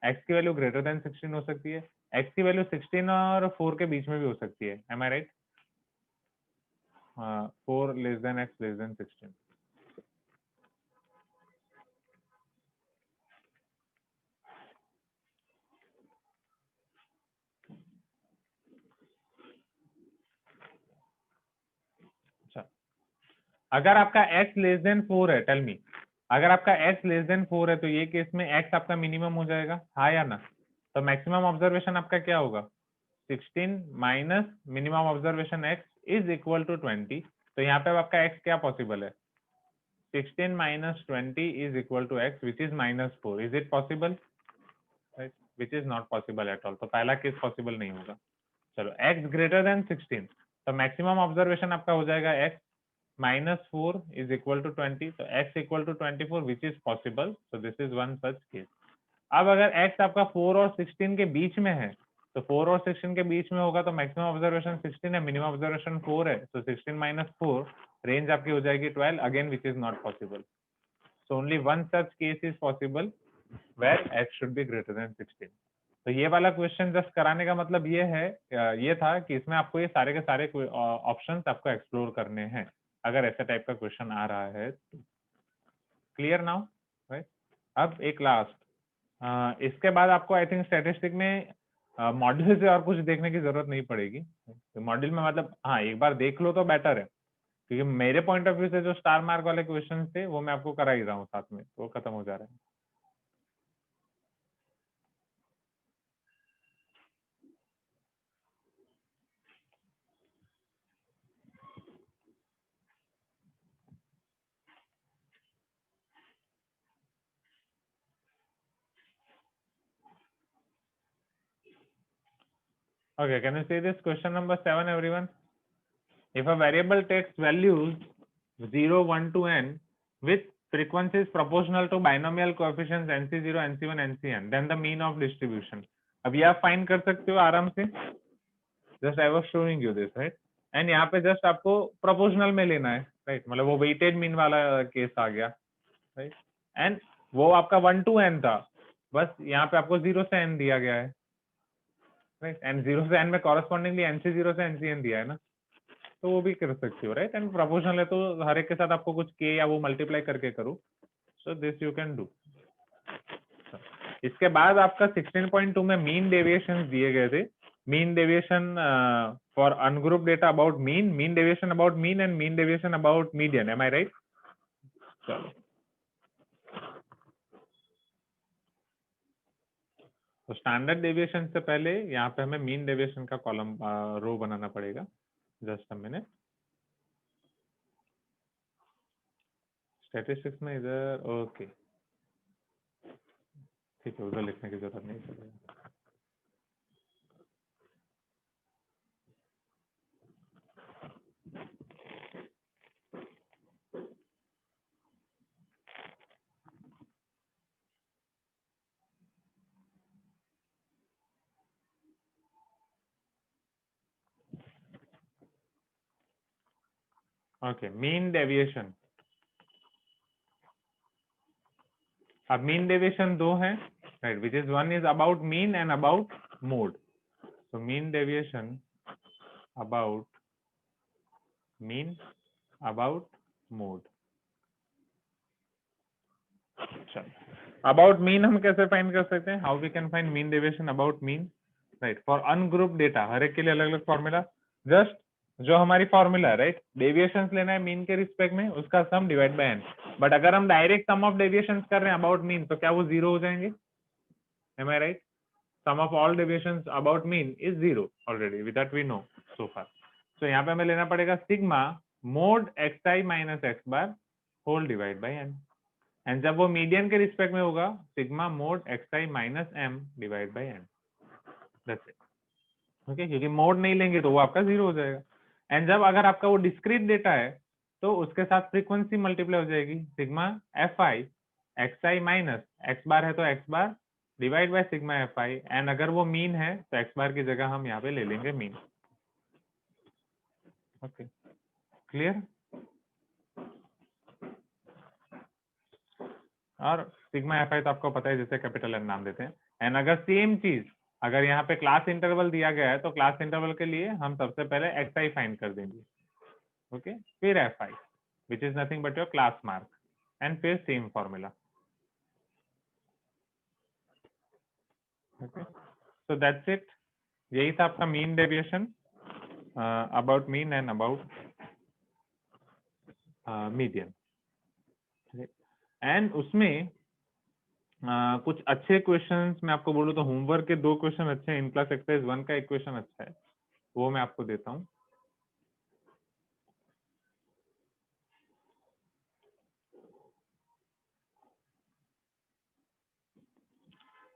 x की वैल्यू ग्रेटर देन 16 हो सकती है, x की वैल्यू 16 और 4 के बीच में भी हो सकती है। Am I right? हाँ, 4 less than x less than 16। अगर आपका x लेस देन 4 है, टेल मी, अगर आपका x लेस देन 4 है तो ये केस में x आपका मिनिमम हो जाएगा, हाँ या ना? तो मैक्सिमम ऑब्जर्वेशन आपका क्या होगा? 16 minus minimum observation x is equal to 20। तो यहाँ पे आपका x क्या पॉसिबल है? 16 minus 20 is equal to x, which is -4. Is it possible? Right? Which is not possible at all. तो पहला केस पॉसिबल नहीं होगा. चलो x greater than 16, तो मैक्सिमम ऑब्जर्वेशन आपका हो जाएगा x -4 is equal to 20, तो x equal to 24, which is possible. So this is one such case. अब अगर x आपका 4 और 16 के बीच में है, तो 4 और 16 के बीच में होगा तो मैक्सिमम ऑब्जर्वेशन 16 है, मिनिमम ऑब्जर्वेशन 4 है, तो 16 minus 4 रेंज आपकी हो जाएगी 12, again which is not possible. So only one such case is possible where x should be greater than 16. तो ये वाला क्वेश्चन जस्ट कराने का मतलब ये है, ये था कि इसमें आपको ये सारे के सारे ऑप्शंस आपको एक्सप्लोर करने हैं अगर ऐसे टाइप का क्वेश्चन आ रहा है. Clear now, right? अब एक लास्ट, इसके बाद आपको आई थिंक स्टैटिस्टिक में मॉड्यूल से और कुछ देखने की जरूरत नहीं पड़ेगी. तो मॉड्यूल में मतलब हाँ एक बार देख लो तो बेटर है, क्योंकि मेरे पॉइंट ऑफ व्यू से जो स्टार मार्क वाले क्वेश्चन थे वो मैं आपको करा ही रहा हूँ साथ में, तो वो खत्म हो जा रहा है. Okay, can you see this question number 7, everyone? If a variable takes values 0, 1 to n with frequencies proportional to binomial coefficients nc0, nc1, ncn, then the mean of distribution. अब ये आप फाइंड कर सकते हो आराम से. Just I was showing you this, right? And यहाँ पे जस्ट आपको प्रोपोर्शनल में लेना है, राइट? मतलब वो वेटेड मीन वाला केस आ गया, राइट? एंड वो आपका 1 to n था, बस यहाँ पे आपको 0 से n दिया गया है, राइट? एंड 0 से n में कॉरेस्पॉन्डिंगली nc0 से ncn दिया है ना, तो वो भी कर सकते हो, राइट? एंड प्रोपोर्शनल है तो हर एक के साथ आपको कुछ k या वो मल्टीप्लाई करके करो. So this you can do. इसके बाद आपका 16.2 में मीन डेविएशन दिए गए थे. Mean deviation for ungroup data about mean deviation about mean and mean deviation about median. Am I right? चलो, तो स्टैंडर्ड डेविएशन से पहले यहाँ पे हमें मीन डेविएशन का कॉलम रो बनाना पड़ेगा. Just a minute. स्टैटिस्टिक्स में इधर, ओके ठीक है, उधर लिखने की जरूरत नहीं पड़ेगी. Okay, mean deviation. अब मीन डेविएशन दो हैं, right? Which is one is about mean and about mode. So mean deviation about mean about mode. About mean हम कैसे फाइंड कर सकते हैं? How we can find mean deviation about mean, right? For ungroup data हर एक के लिए अलग अलग फॉर्मूला. जस्ट जो हमारी फॉर्मूला है, राइट? डेविएशंस लेना है मीन के रिस्पेक्ट में, उसका सम डिवाइड बाय एन. बट अगर हम डायरेक्ट सम ऑफ डेविएशंस कर रहे हैं अबाउट मीन, तो क्या वो जीरो हो जाएंगे? Am I right? Sum of all deviations about mean is zero already, with that we know so far. तो यहाँ पे हमें लेना पड़ेगा sigma mod x i minus x bar whole divide by n. And जब वो मीडियन के respect में होगा, sigma mod x i minus m divide by n. That's it. Okay, क्योंकि मोड नहीं लेंगे तो वो आपका जीरो हो जाएगा. एंड जब अगर आपका वो डिस्क्रीट डेटा है तो उसके साथ फ्रीक्वेंसी मल्टीप्लाई हो जाएगी, sigma f i x i minus x bar है तो x bar divide by sigma f i. And अगर वो मीन है तो एक्स बार की जगह हम यहाँ पे ले लेंगे मीन. Okay, clear? और सिग्मा एफ आई तो आपको पता है जैसे कैपिटल एन नाम देते हैं. एंड अगर सेम चीज अगर यहाँ पे क्लास इंटरवल दिया गया है तो क्लास इंटरवल के लिए हम सबसे पहले एक्स आई फाइंड कर देंगे. ओके, फिर f i which is nothing but your class mark, and फिर same formula. Okay, so that's it. यही था आपका mean deviation about mean and about median. And उसमें कुछ अच्छे क्वेश्चंस मैं आपको बोलूँ तो होमवर्क के 2 क्वेश्चन अच्छे हैं. इन क्लास एक्सरसाइज 1 का एक क्वेश्चन अच्छा है, वो मैं आपको देता हूँ.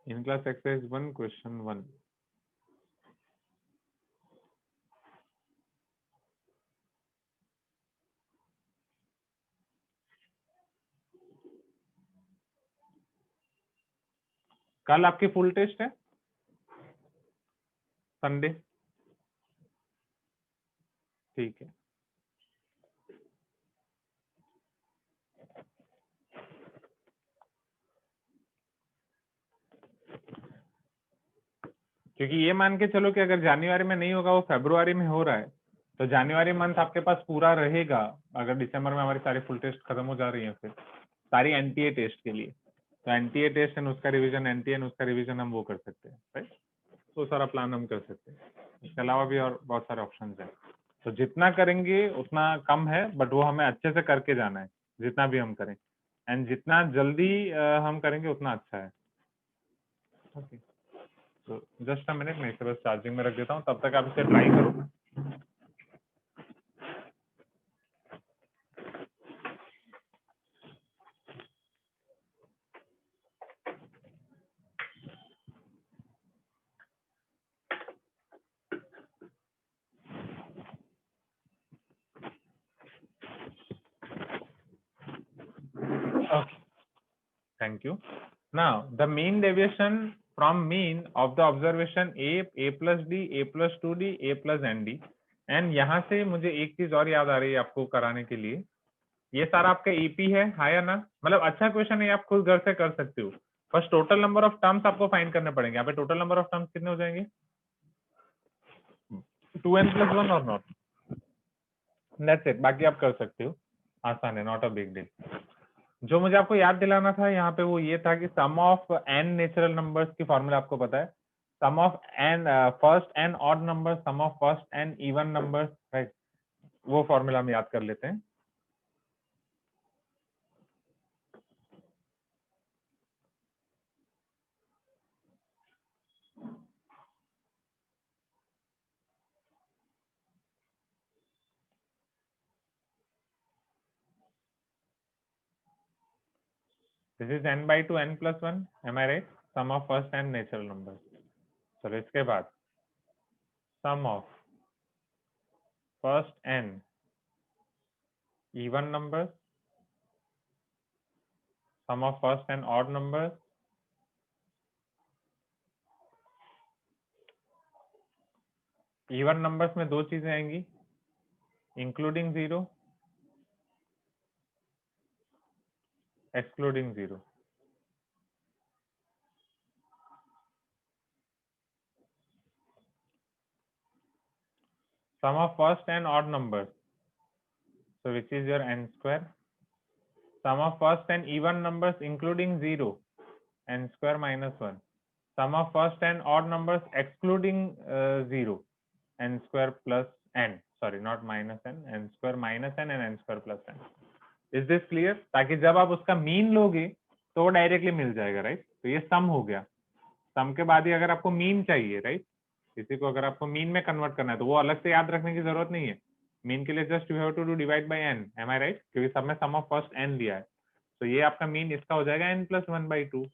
In class exercise 1, question 1. कल आपकी फुल टेस्ट है, संडे? ठीक है। क्योंकि ये मान के चलो कि अगर जनवरी में नहीं होगा, वो फरवरी में हो रहा है, तो जनवरी मंथ आपके पास पूरा रहेगा। अगर दिसंबर में हमारी सारी फुल टेस्ट खत्म हो जा रही है, फिर सारी एनटीए टेस्ट के लिए, तो एनटीए टेस्ट एंड उसका रिवीजन, एनटीए एंड उसका रिवीजन हम वो कर सकते हैं, राइट? तो सारा प्लान हम कर सकते हैं। इसके अलावा भी और बहुत सारे ऑप्शंस हैं, तो जितना करेंगे उतना कम है, बट वो हमें अच्छे से करके जाना है, जितना भी हम करें, एंड जितना जल्दी हम करेंगे उतना अच्छा है। ओके, तो जस्ट अ मिनट, मैं इसे बस चार्जिंग में रख देता हूँ, तब तक आप इसे ट्राई करो। Okay, thank you. Now, the mean deviation from mean of the observation A plus D, A plus 2D, A plus ND, and यहाँ से मुझे एक चीज और याद आ रही है आपको कराने के लिए, ये सारा आपका ईपी है, हाँ या ना? मतलब अच्छा क्वेश्चन है, आप खुद घर से कर सकते हो। First total number of terms आपको फाइंड करने पड़ेंगे। यहाँ पे टोटल नंबर ऑफ टर्म्स कितने हो जाएंगे? 2n+1 और नॉट, दैट्स इट। बाकी आप कर सकते हो, आसान है, नॉट अ बिग डील। जो मुझे आपको याद दिलाना था यहाँ पे वो ये था कि sum of n natural numbers की फॉर्मूला आपको पता है, sum of n first n odd number, sum of first n even numbers, right? वो फॉर्मूला हम याद कर लेते हैं। This is n/2 n+1, am I right? Sum of first n natural numbers. चलो इसके बाद sum of first n even numbers, sum of first n odd numbers, even numbers में दो चीजें आएंगी, including zero, excluding zero. Sum of first n odd numbers, so which is your n square. Sum of first n even numbers including 0, n square minus 1. Sum of first n odd numbers excluding 0, n square plus n. Sorry, not minus n square minus n and n square plus n. Is this clear? ताकि जब आप उसका mean लोगे तो वो directly मिल जाएगा, right? तो ये सम हो गया। सम के बाद ही अगर आपको मीन चाहिए, राइट, किसी को अगर आपको मीन में कन्वर्ट करना है तो वो अलग से याद रखने की जरूरत नहीं है। मीन के लिए just you have to do divide by n, am I right? क्योंकि सब में सम ऑफ फर्स्ट n दिया है, तो ये आपका मीन इसका हो जाएगा n+1/2,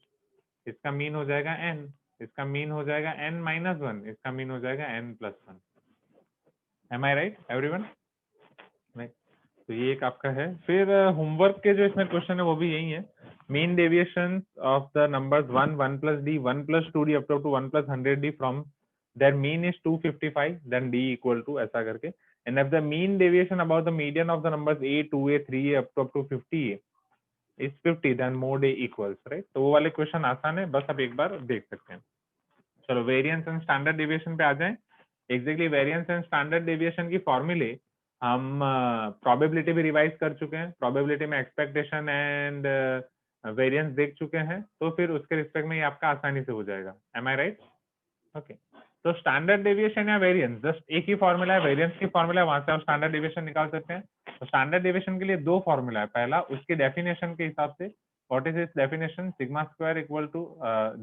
इसका मीन हो जाएगा n, इसका मीन हो जाएगा n-1, इसका मीन हो जाएगा n+1। M I right everyone? तो ये एक आपका है। फिर होमवर्क के जो इसमें क्वेश्चन है वो भी यही है, mean deviation of the numbers 1, 1+d, 1+2d up to 1+100d from their mean is 255, then d equal to ऐसा करके, and if the mean deviation about the median of the numbers a, 2a, 3a up to 50a is 50, then mode a equals, right? तो वो वाले question आसान है, बस आप एक बार देख सकते हैं। चलो वेरिएंस एंड स्टैंडर्ड डेविएशन पे आ जाएं। Exactly variance and standard deviation की फॉर्मूले हम प्रोबेबिलिटी भी रिवाइज कर चुके हैं, प्रोबेबिलिटी में एक्सपेक्टेशन एंड वेरिएंस देख चुके हैं, तो फिर उसके रिस्पेक्ट में ये आपका आसानी से हो जाएगा। Am I right? ओके, तो स्टैंडर्ड डेविएशन या वेरिएंस जस्ट एक ही फॉर्मूला है, वेरिएंस की फॉर्मूला है, वहां से आप स्टैंडर्ड डेविएशन निकाल सकते हैं। तो स्टैंडर्ड डेविएशन के लिए दो फॉर्मूला है, पहला उसकी डेफिनेशन के हिसाब से, what is its definition, sigma square equal to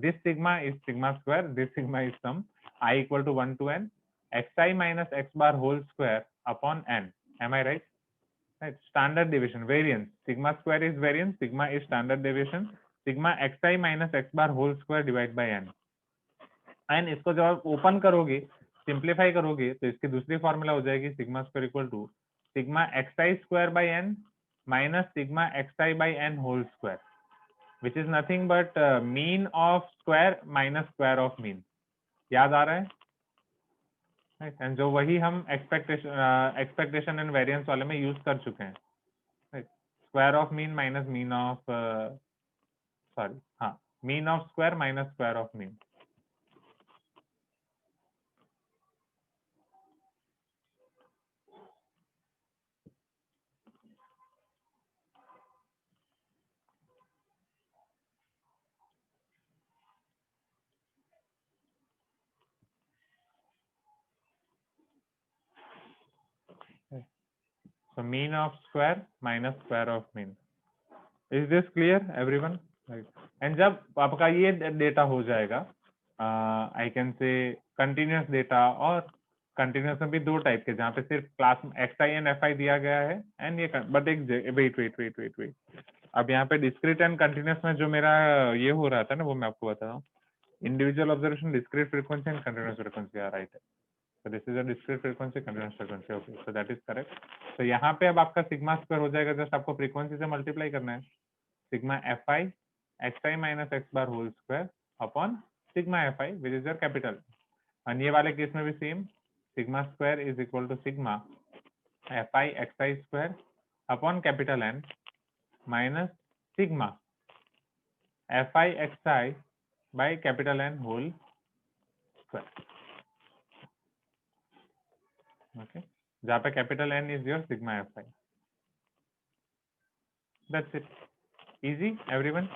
this sigma is sigma square, this sigma is sum i equal to 1 to n xi minus x bar whole square upon n. Am I right? Right. Standard deviation, variance, sigma square is variance, sigma is standard deviation. Sigma x i minus x bar whole square divide by n. And इसको जब आप open करोगे, simplify करोगे, तो इसकी दूसरी formula हो जाएगी sigma square equal to sigma x i square by n minus sigma x i by n whole square, which is nothing but mean of square minus square of mean. याद आ रहा है? एंड जो वही हम expectation and variance वाले में use कर चुके हैं, square of mean minus mean of sorry हाँ, mean of square minus square of mean. So mean of square minus square of mean. Is this clear everyone? Right. And जब आपका ये data हो जाएगा, I can say continuous data, और continuous में भी दो टाइप के, जहाँ पे सिर्फ class x i and f i दिया गया है, एंड ये बट एक wait wait wait wait wait अब यहाँ पे डिस्क्रीट एंड कंटिन्यूस में जो मेरा ये हो रहा था ना, वो मैं आपको बता रहा हूँ। Individual observation, discrete frequency and continuous frequency are right. So this is a discrete frequency, continuous frequency. Okay, so that is correct. तो यहाँ पे अब आपका सिग्मा स्क्वायर हो जाएगा, जस्ट आपको फ्रीक्वेंसी से मल्टीप्लाई करना है, sigma f i x i minus x bar whole square upon sigma f i which is your capital. और ये वाले केस में भी same, sigma square is equal to sigma f i x i square upon capital n minus sigma f i x i by capital n whole square. Okay, जहाँ पे capital n is your sigma f i. That's it, easy everyone,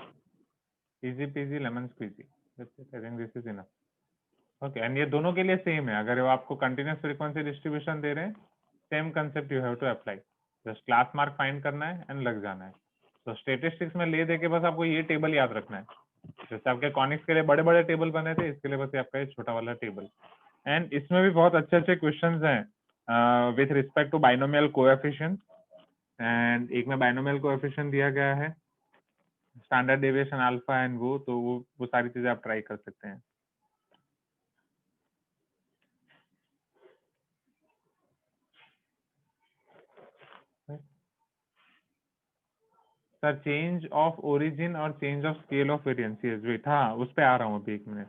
easy peasy lemon squeezy, that's it, I think this is enough। okay, and ये दोनों के लिए same है, अगर वो आपको कंटिन्यूस फ्रीक्वेंसी डिस्ट्रीब्यूशन दे रहे हैं, same concept you have to apply, just class mark find करना है एंड लग जाना है। तो स्टेटिस्टिक्स में ले दे के बस आपको ये टेबल याद रखना है, जैसे आपके कॉनिक्स के लिए बड़े बड़े टेबल बने थे, इसके लिए बस आपका ये छोटा वाला टेबल। एंड इसमें भी बहुत अच्छे अच्छे क्वेश्चन हैं with respect to binomial coefficient, and एक में बाइनोमियल कोएफिशिएंट दिया गया है, स्टैंडर्ड डेविएशन अल्फा एंड वो, तो वो सारी चीजें आप ट्राई कर सकते हैं। सर चेंज ऑफ ओरिजिन और change of scale of variance, yes wait, हाँ उस पे आ रहा हूँ अभी, एक मिनट।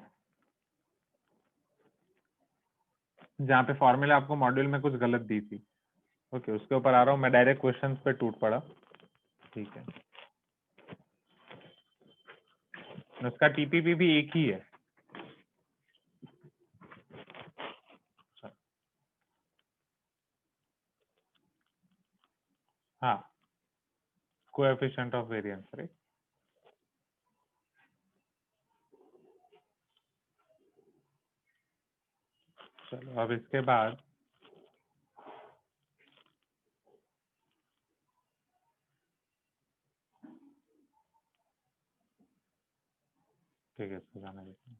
जहाँ पे फॉर्मूला आपको मॉड्यूल में कुछ गलत दी थी, ओके उसके ऊपर आ रहा हूँ मैं, डायरेक्ट क्वेश्चंस पे टूट पड़ा, ठीक है। उसका टीपीपी भी एक ही है। हाँ, कोएफिशिएंट ऑफ वेरिएंस, राइट। चलो अब इसके बाद ठीक है, इसको जाना देते हैं।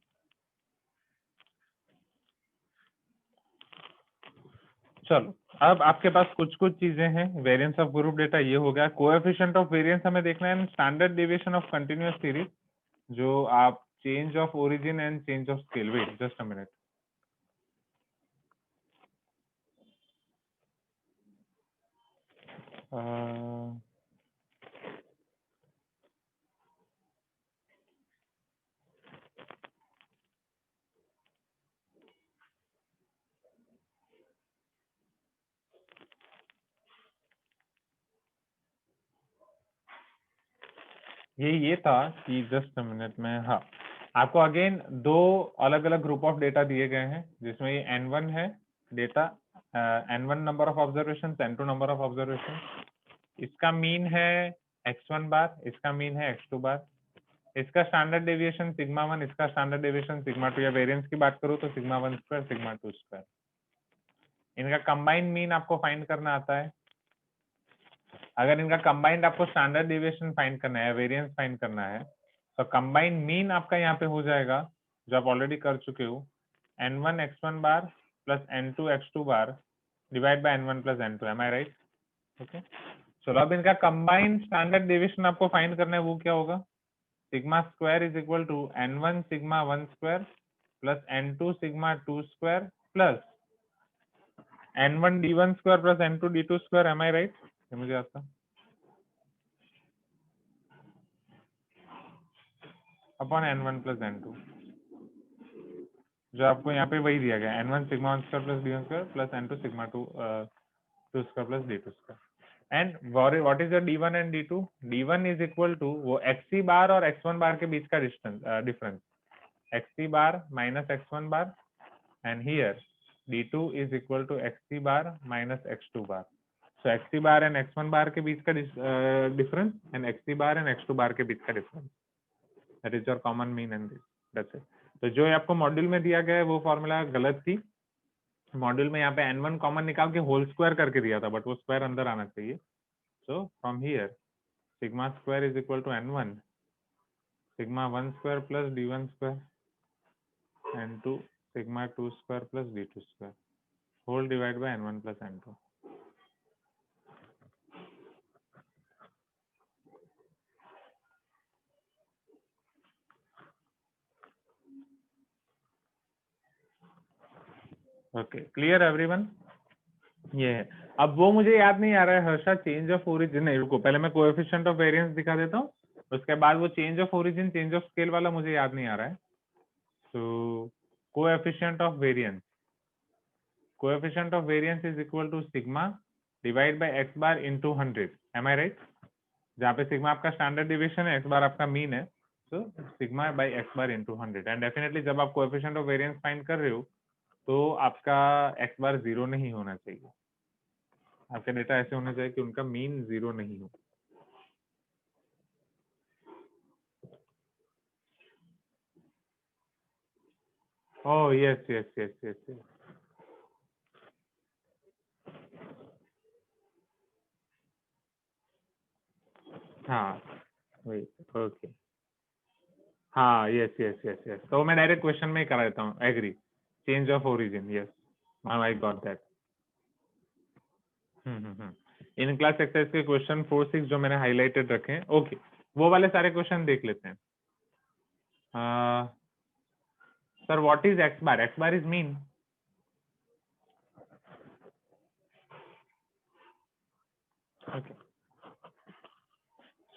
चलो अब आपके पास कुछ कुछ चीजें हैं, वेरिएंस ऑफ ग्रुप डेटा ये हो गया, कोएफिशिएंट ऑफ वेरिएंस हमें देखना है, standard deviation of continuous series, जो आप change of origin and change of scale, wait just a minute. ये था कि जस्ट अ मिनट में, हाँ आपको अगेन दो अलग अलग ग्रुप ऑफ डेटा दिए गए हैं, जिसमें ये n1 है data, n1 number of observation, n2 number of observation, इसका मीन है x1 बार, इसका मीन है x2 बार, इसका स्टैंडर्ड डेविएशन सिग्मा 1, इसका स्टैंडर्ड डेविएशन सिग्मा 2, या वेरिएंस की बात करो तो सिग्मा 1 स्क्वायर सिग्मा 2 स्क्वायर। इनका कंबाइंड मीन आपको फाइंड करना आता है। अगर इनका कंबाइंड आपको स्टैंडर्ड डेविएशन फाइंड करना है, वेरिएंस फाइंड करना है, तो कंबाइंड मीन आपका यहाँ पे हो जाएगा, जो आप ऑलरेडी कर चुके हो, n1 x1 bar plus n2 x2 bar divide by n1 plus n2, am I right? Okay, चलो अब इनका कंबाइंड स्टैंडर्ड डेविएशन आपको फाइंड करना है, वो क्या होगा? sigma square is equal to n1 sigma 1 square plus n2 sigma 2 square plus n1 d1 square plus n2 d2 square. am I right? ये मुझे आता अपॉन n1 plus n2, जो आपको यहाँ पे वही दिया गया n1 sigma 1 square plus d1 square plus n2 sigma 2 2 square plus d2 square. And what is the d1 and d2? d1 is equal to वो xc बार और x1 बार के बीच का difference xc bar minus x1 bar, and here d2 is equal to xc bar minus x2 bar. So xc bar and x1 bar के बीच का difference and xc bar and x2 bar के बीच का difference, that is your common mean and this, that's it. तो जो आपको module में दिया गया है वो फॉर्मूला गलत थी. मॉड्यूल में यहाँ पे n1 कॉमन निकाल के होल स्क्वायर करके दिया था, बट वो स्क्वायर अंदर आना चाहिए. So from here sigma square is equal to n1 sigma 1 square plus d1 square and 2 sigma 2 square plus d2 square whole divided by n1 plus n2. Okay, clear everyone? ये है. अब वो मुझे याद नहीं आ रहा है हर्षा, चेंज ऑफ ओरिजिन. नहीं रुको, पहले मैं कोएफिशिएंट ऑफ वेरिएंस दिखा देता हूँ, उसके बाद वो change of origin change of scale वाला मुझे याद नहीं आ रहा है. तो coefficient of variance, coefficient of variance is equal to sigma divided by x bar into 100. am I right? जहाँ पे सिग्मा आपका स्टैंडर्ड डिविएशन है, एक्स बार आपका मीन है, तो sigma by x bar into 100. And definitely जब आप कोएफिशिएंट ऑफ वेरिएंस फाइंड कर रहे हो तो आपका एक्स बार जीरो नहीं होना चाहिए. आपके डेटा ऐसे होने चाहिए कि उनका मीन जीरो नहीं हो. Oh yes yes yes yes yes. हाँ वही, ओके. हाँ यस यस यस यस. तो मैं डायरेक्ट क्वेश्चन में ही करा देता हूँ. Agree, change of origin, yes I got that. In class exercise के क्वेश्चन 4-6 जो मैंने हाईलाइटेड रखे हैं, ओके, वो वाले सारे क्वेश्चन देख लेते हैं. Sir what is x bar? X bar is mean. Okay,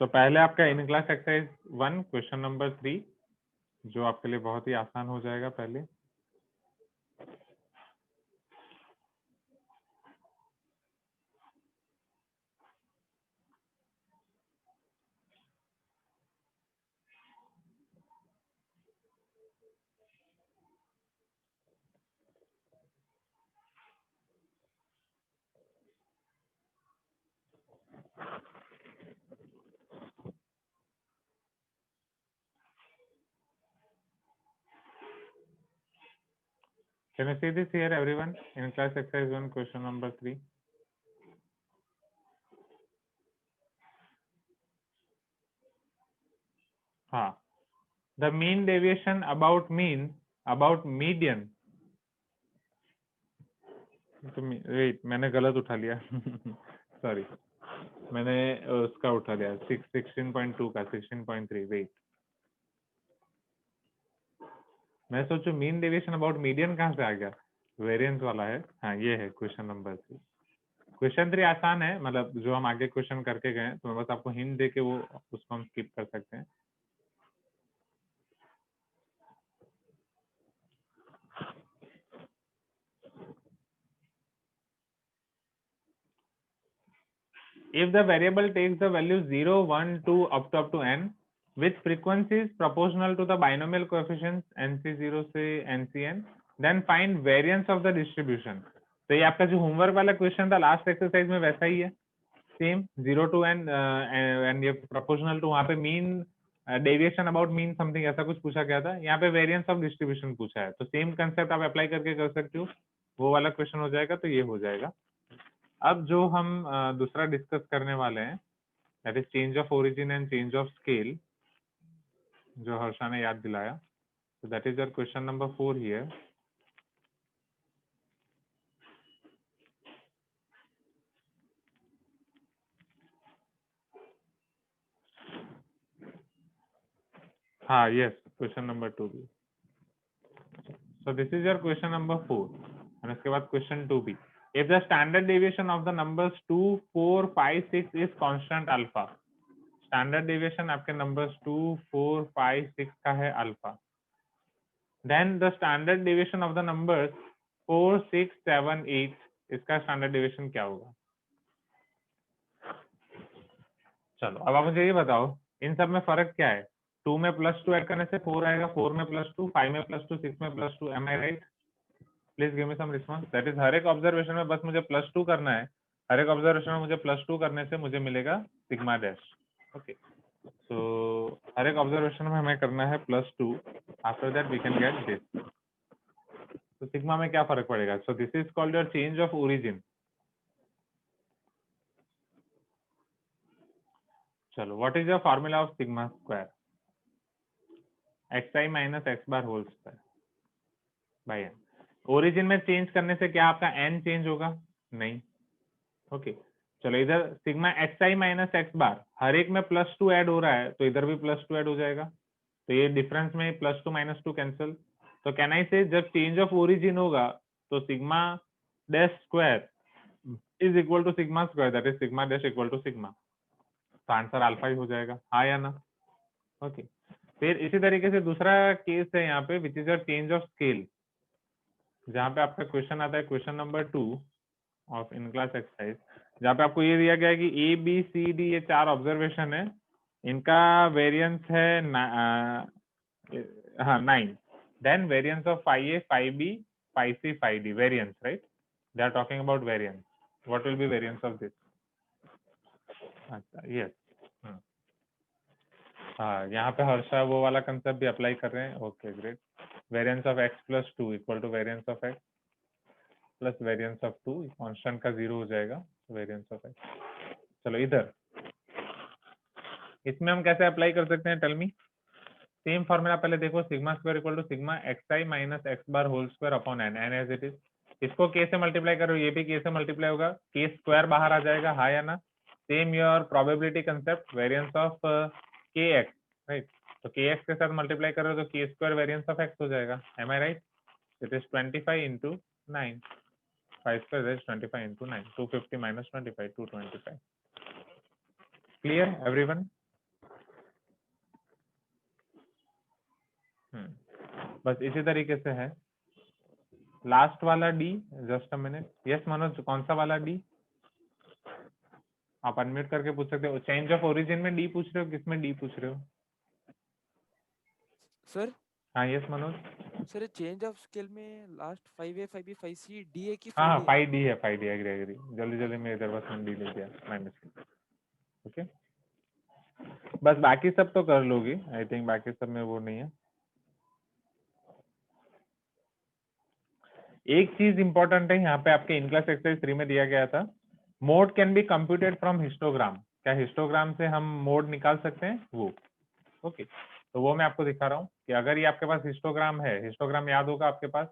so पहले आपका in class exercise 1 question number 3 जो आपके लिए बहुत ही आसान हो जाएगा. पहले can you see this here everyone? In class exercise 1 question number 3. हाँ, the mean deviation about median. तो वेट, मैंने गलत उठा लिया. सॉरी, मैंने उसका उठा लिया 16.2 का 16.3. वेट, मैं सोचू मीन डेविएशन अबाउट मीडियन कहाँ से आ गया. वेरिएंस वाला है. हाँ ये है क्वेश्चन नंबर 3. क्वेश्चन 3 आसान है, मतलब जो हम आगे क्वेश्चन करके गए, तो मैं बस आपको हिंट दे के वो उसको हम स्किप कर सकते हैं. If the variable takes the value 0, 1, 2 up to n with frequencies proportional to the binomial coefficients nc0 से ncn, then find variance of the distribution. तो ये आपका जो होमवर्क वाला क्वेश्चन था लास्ट एक्सरसाइज में वैसा ही है, सेम 0 to n एंड ये प्रोपोर्शनल टू, वहाँ पे mean deviation about mean something ऐसा कुछ पूछा गया था. यहाँ पे वेरिएंस ऑफ डिस्ट्रीब्यूशन पूछा है, तो सेम कंसेप्ट आप अप्लाई करके कर सकते हो. वो वाला क्वेश्चन हो जाएगा, तो ये हो जाएगा. अब जो हम दूसरा डिस्कस करने वाले हैं, that is change of origin and change of scale, जो हर्षा ने याद दिलाया. so that is your question number 4 here. हाँ यस, क्वेश्चन नंबर 2 भी। So this is your question number 4 और उसके बाद क्वेश्चन 2 भी। If the standard deviation of the numbers 2, 4, 5, 6 is constant alpha. Standard deviation आपके नंबर्स 2, 4, 5, 6 का है alpha. Then the standard deviation of the numbers 4, 6, 7, 8, इसका standard deviation क्या होगा? चलो अब आप मुझे ये बताओ, इन सब में फर्क क्या है? 2 में +2 ऐड करने से 4 आएगा, 4 में +2, 5 में +2, 6 में +2। Am I right? Please give me some response. That is हर एक ऑब्जर्वेशन में बस मुझे +2 करना है। हर एक ऑब्जर्वेशन में मुझे +2 करने से मुझे मिलेगा सिग्मा डैश। ओके, सो हर एक ऑब्जर्वेशन में हमें करना है +2। After that we can get this. तो सिग्मा में क्या फर्क पड़ेगा? So this is called your change of origin. चलो, what is your formula of sigma square? xi minus x bar whole square by n। Origin में change करने से क्या आपका n चेंज होगा? नहीं। ओके, चलो इधर सिग्मा xi माइनस x बार, हर एक में +2 ऐड हो रहा है तो इधर भी +2 ऐड हो जाएगा। तो ये डिफरेंस में +2 -2 कैंसिल। तो कैन आई से जब चेंज ऑफ ओरिजिन होगा तो sigma dash square is equal to sigma square, that is sigma dash equal to sigma. तो आंसर अल्फा ही हो जाएगा, हाँ या ना? ओके, फिर इसी तरीके से दूसरा केस है यहाँ पे, which is a change of scale, जहाँ पे आपका क्वेश्चन आता है question number 2 of in class exercise, जहाँ पे आपको ये दिया गया है कि ए बी सी डी ये 4 ऑब्जर्वेशन है, इनका वेरिएंस है हाँ 9। Then variance of 5A, 5B, 5C, 5D, variance right? They are talking about variance. What will be variance of this? अच्छा यस, हाँ यहाँ पे हर्षा वो वाला कंसेप्ट भी अप्लाई कर रहे हैं। Okay great. Variance of x plus 2 equal to variance of x plus variance of 2, constant का 0 हो जाएगा, वेरिएंस ऑफ x। चलो इधर इसमें हम कैसे अप्लाई कर सकते हैं? Tell me. सेम फॉर्मूला पहले देखो, sigma square equal to sigma xi minus x bar whole square upon n, n as it is. इसको k से मल्टीप्लाई करो, ये भी k से मल्टीप्लाई होगा, k स्क्वायर बाहर आ जाएगा, हाँ या ना? Same your probability concept, variance of kx right? तो kx के साथ मल्टीप्लाई करो तो k square variance of x हो जाएगा, am I right? It is 25 into 9, 5 square is 25 into 9, 250 minus 25, 225। Clear everyone? बस इसी तरीके से है लास्ट वाला D. Just a minute, yes Manoj, कौन सा वाला डी? आप अनम्यूट करके पूछ सकते हो। चेंज ऑफ ओरिजिन में डी पूछ रहे हो, किसमें डी पूछ रहे हो? सर हाँ yes Manoj. Sir change of scale में last 5A 5B 5C D है कि हाँ हाँ 5D है? 5D है, 5D, एग्री एग्री। जल्दी जल्दी मैं इधर बस डी ले गया, माय मिस्टेक। ओके, बस बाकी सब तो कर लोगी, आई थिंक बाकी सब में वो नहीं है। एक चीज इंपॉर्टेंट है यहाँ पे, आपके इन क्लास एक्सरसाइज 3 में दिया गया था, mode can be computed from histogram. क्या हिस्टोग्राम से हम मोड निकाल सकते हैं? वो ओके, तो वो मैं आपको दिखा रहा हूँ कि अगर ये आपके पास हिस्टोग्राम है, हिस्टोग्राम याद होगा आपके पास।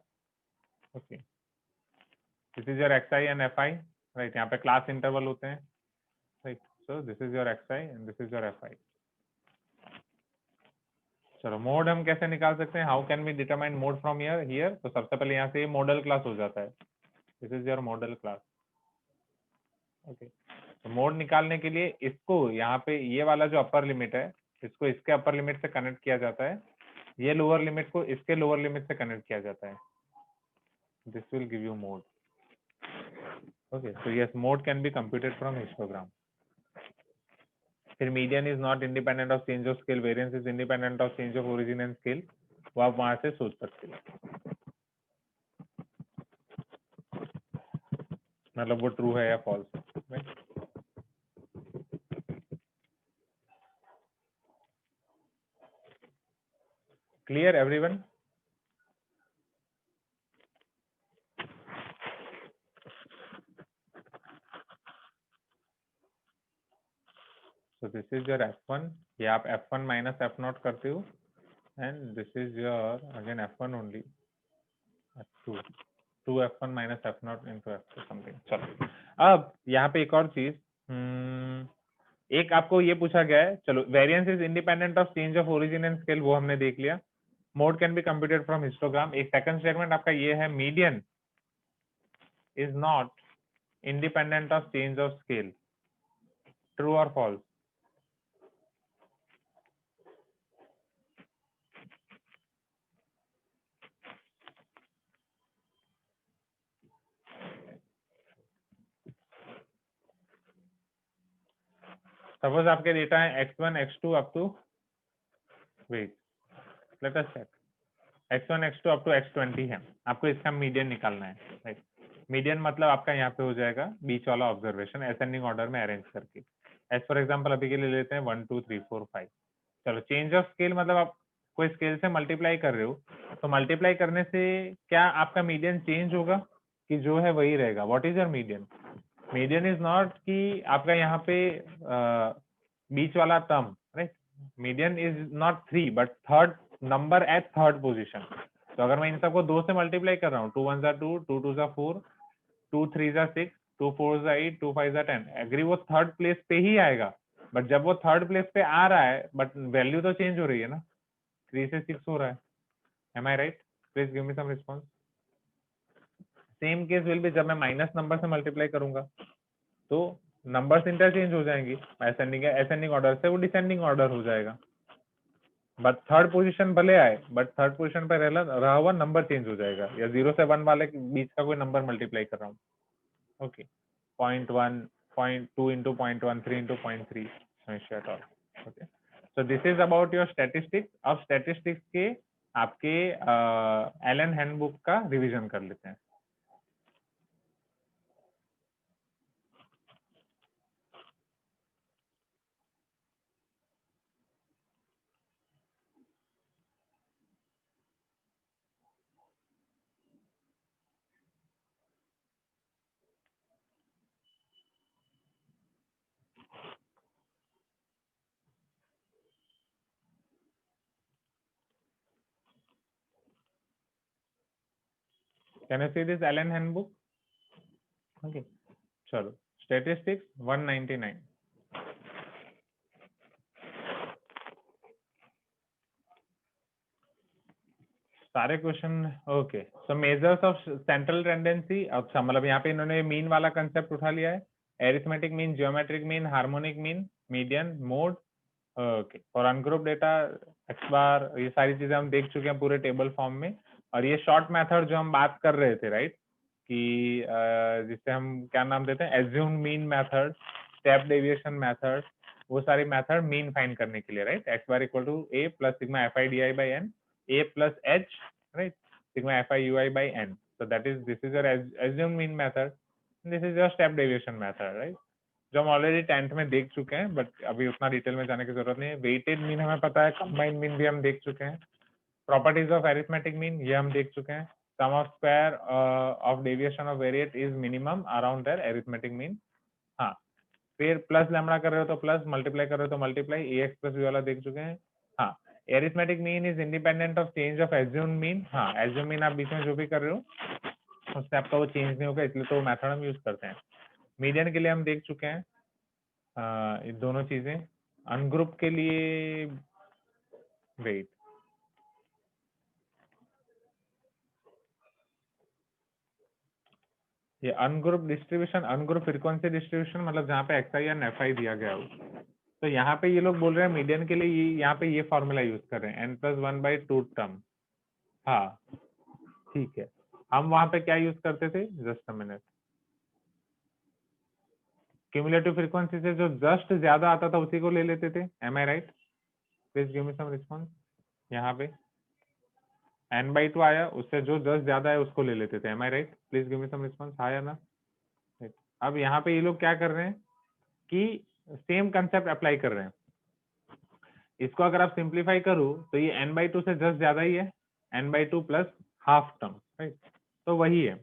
Okay, this is your x i and f i right? यहाँ पे क्लास इंटरवल होते हैं right? So this is your x i and this is your f i. चलो मोड हम कैसे निकाल सकते हैं? How can we determine mode from here? Here तो सबसे पहले यहाँ से ये मॉडल क्लास हो जाता है, this is your model class. Okay, तो मोड निकालने के लिए इसको यहाँ पे ये वाला जो अपर लिमिट है, इसको इसके अपर लिमिट से कनेक्ट किया जाता है, ये लोअर लिमिट को इसके लोअर लिमिट से कनेक्ट किया जाता है, this will give you mode. Okay, so yes, mode can be computed from histogram. फिर median is not independent of change of scale, variance is independent of change of origin and scale, वो आप वहां से सोच सकते हो, मतलब वो ट्रू है या फॉल्स है। Clear everyone? So this is your f1, ये आप f1 माइनस f0 करते हो, and this is your again f1 only, f2, 2f1 minus f0 into f2 something. चलो अब यहाँ पे एक और चीज, एक आपको ये पूछा गया है, चलो variance is independent of change of origin and scale, वो हमने देख लिया। Mode can be computed from histogram. एक सेकंड स्टेटमेंट आपका ये है, median is not independent of change of scale, true और फॉल्स? सपोज आपके डेटा है x1 x2 up to, wait let us check, x1 x2 up to x20 है, आपको इसका मीडियन निकालना है, राइट। मीडियन मतलब आपका यहाँ पे हो जाएगा बीच वाला ऑब्जर्वेशन असेंडिंग ऑर्डर में अरेंज करके। एज फॉर एग्जांपल अभी के लिए लेते हैं 1 2 3 4 5। चलो चेंज ऑफ स्केल मतलब आप कोई स्केल से मल्टीप्लाई कर रहे हो, तो मल्टीप्लाई करने से क्या आपका मीडियन चेंज होगा कि जो है वही रहेगा? What is your median? Median is not कि आपका यहाँ पे बीच वाला term, right. Median is not 3 but third number at third position. तो अगर मैं इन सबको 2 से मल्टीप्लाई कर रहा हूँ, 2 1 2, 2 2 4, 2 3 6, 2 4 8, 2 5 10, एग्री वो थर्ड प्लेस पे ही आएगा। बट जब वो थर्ड प्लेस पे आ रहा है, बट वैल्यू तो चेंज हो रही है ना, 3 से 6 हो रहा है। Am I right? Please give me some response. Same case will be जब मैं माइनस नंबर से मल्टीप्लाई करूंगा तो नंबर्स इंटरचेंज हो जाएंगी, असेंडिंग ऑर्डर से वो डिसेंडिंग ऑर्डर हो जाएगा। बट थर्ड पोजीशन भले आए, बट थर्ड पोजीशन पर रहा हुआ नंबर चेंज हो जाएगा, या 0 से 1 वाले के बीच का कोई नंबर मल्टीप्लाई कर रहा हूँ। Okay, 0.1, 0.2 into 0.1, 3 into 0.3, no issue at all. Okay, so this is about your statistics. अब statistics के आपके एलन हैंडबुक का रिवीजन कर लेते हैं। Can you see this Allen handbook? Okay, चलो statistics 199. सारे question okay. So measures of central tendency, अच्छा मतलब यहाँ पे इन्होंने मीन वाला कंसेप्ट उठा लिया है, arithmetic mean, geometric mean, harmonic mean, median, mode. Okay, और अनग्रुप डेटा, एक्स बार, ये सारी चीजें हम देख चुके हैं पूरे टेबल फॉर्म में। और ये शॉर्ट मेथड जो हम बात कर रहे थे, राइट, कि जिससे हम क्या नाम देते हैं, assume mean method, step deviation method, वो सारी मेथड मीन फाइंड करने के लिए, right. X bar equal to a plus sigma f i d i by n, a plus h, right, sigma fi ui by n. So that is, this is your assumed mean method, this is your step deviation method, right, जो हम already 10th में देख चुके हैं, but अभी उतना detail में जाने की जरूरत नहीं है। वेटेड मीन हमें पता है, कंबाइंड मीन भी हम देख चुके हैं, प्रॉपर्टीज ऑफ अरिथमेटिक मीन ये हम देख चुके हैं, sum of square of deviation of variate is minimum around their arithmetic mean. हाँ, फिर प्लस लैम्बडा कर रहे हो तो प्लस, मल्टीप्लाई कर रहे हो तो मल्टीप्लाई, ए एक्स प्लस बी वाला देख चुके हैं। हाँ, arithmetic mean is independent of change of assumed mean. हाँ, एज्यूम मीन आप बीच में जो भी कर रहे हो उससे आपका वो चेंज नहीं होगा, इसलिए तो मेथड हम यूज करते हैं। मीडियन के लिए हम देख चुके हैं ये दोनों चीजें। अनग्रुप के लिए वेट, ये ungroup distribution, ungroup frequency distribution मतलब जहाँ पे x i and f i दिया गया हो, तो यहाँ पे ये लोग बोल रहे हैं मीडियन के लिए ये यहाँ पे ये फॉर्मूला यूज कर रहे हैं, n + 1/2 टर्म। हाँ ठीक है, हम वहां पे क्या यूज करते थे, just a minute, cumulative frequency से जो जस्ट ज्यादा आता था उसी को ले लेते थे। Am I right? Please give me some response. यहाँ पे n/2 आया, उससे जो जस्ट ज्यादा है उसको ले लेते थे। Am I right? Please give me some response, हाँ या ना? अब यहाँ पे ये लोग क्या कर रहे हैं कि सेम कंसेप्ट अप्लाई कर रहे हैं। इसको अगर आप सिंप्लीफाई करो तो ये n/2 से जस्ट ज्यादा ही है, n/2 plus half term, right, तो वही है।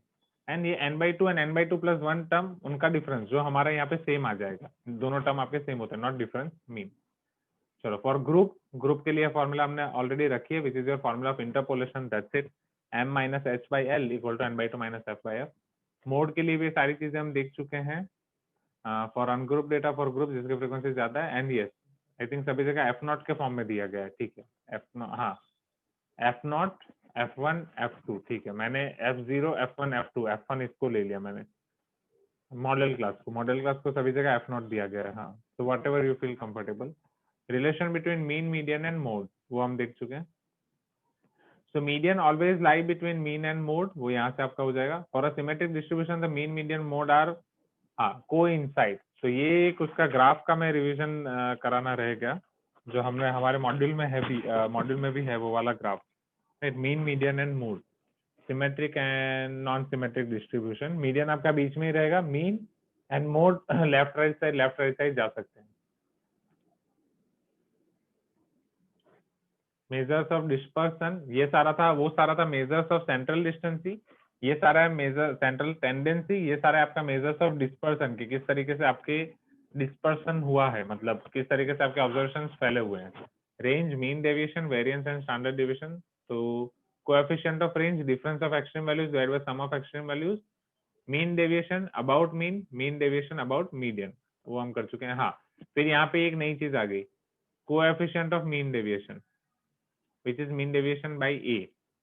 एंड ये n/2 and n/2 plus 1 term, उनका डिफरेंस जो हमारा यहाँ पे सेम आ जाएगा, दोनों टर्म आपके सेम होते हैं, नॉट डिफरेंस मीन। चलो फॉर ग्रुप, ग्रुप के लिए फॉर्मूला हमने ऑलरेडी रखी है, which is your formula of interpolation, that's it, m minus h by l equal to n/2 minus f by f। Mode के लिए भी सारी चीजें हम देख चुके हैं, for ungroup data for group जिसकी फ्रीक्वेंसी ज्यादा है, एंड यस आई थिंक सभी जगह एफ नॉट के फॉर्म में दिया गया है, ठीक है, एफ हाँ एफ नॉट F1 F2, ठीक है, मैंने F0 F1 F2 F1 इसको ले लिया मैंने मॉडल क्लास को सभी जगह एफ नॉट दिया गया है, हाँ, तो whatever you feel comfortable. Relation between mean median and mode वो हम देख चुके हैं। So median always lie between mean and mode, वो यहाँ से आपका हो जाएगा। For a symmetric distribution the mean median mode are coincide. तो ये एक उसका ग्राफ का मैं रिवीजन कराना रहेगा जो हमने हमारे मॉड्यूल में है भी, मॉड्यूल में भी है वो वाला graph, mean median and mode, symmetric and non symmetric distribution. Median आपका बीच में ही रहेगा, mean and mode left right side जा सकते हैं। मेजर्स ऑफ डिस्पर्सन ये सारा था, वो सारा था मेजर्स ऑफ सेंट्रल डिस्टेंसी, ये सारा है मेजर सेंट्रल टेंडेंसी, ये सारा है आपका मेजर्स ऑफ डिस्पर्सन कि किस तरीके से आपके डिस्पर्सन हुआ है, मतलब किस तरीके से आपके ऑब्जर्वेशंस फैले हुए हैं। Range, mean deviation, variance and standard deviation. तो coefficient of range, difference of extreme values divided by sum of extreme values, mean deviation about mean deviation about median, वो हम कर चुके हैं। हाँ, फिर यहाँ पे एक नई चीज आ गई, coefficient of mean deviation which is mean deviation by A,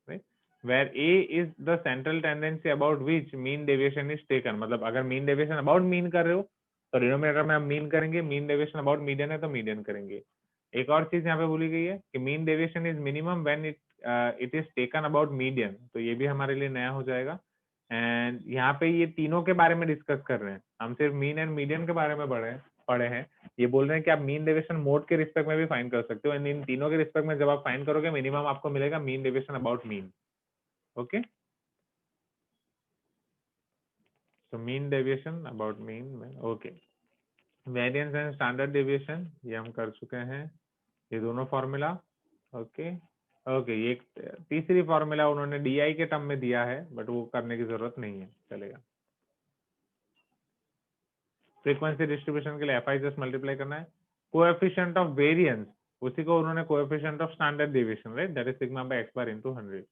right? Where A is the central tendency about which mean deviation is taken। मतलब अगर mean deviation about mean कर रहे हो तो डिनोमिनेटर में हम mean करेंगे, mean deviation about median है तो median करेंगे। एक और चीज यहाँ पे बोली गई है कि mean deviation is minimum when it is taken about median, तो ये भी हमारे लिए नया हो जाएगा। एंड यहाँ पे ये तीनों के बारे में डिस्कस कर रहे हैं, हम सिर्फ मीन एंड मीडियन के बारे में पढ़े हैं। ये बोल रहे हैं कि आप मीन डेविएशन मोड के रिस्पेक्ट में भी फाइंड कर सकते हो, एंड इन तीनों के रिस्पेक्ट में जब आप फाइंड करोगे मिनिमम आपको मिलेगा mean deviation about mean. Okay, so mean deviation about mean में, okay. Variance and standard deviation ये हम कर चुके हैं, ये दोनों फॉर्मूला। ओके ओके, ये एक तीसरी फॉर्मूला उन्होंने DI के टर्म में दिया है बट वो करने की जरूरत नहीं है, चलेगा। फ्रीक्वेंसी डिस्ट्रीब्यूशन के लिए FI जस्ट मल्टीप्लाई करना है। कोएफिशिएंट ऑफ वेरिएंस उसी को उन्होंने coefficient of standard deviation, right, that is sigma by x bar into 100।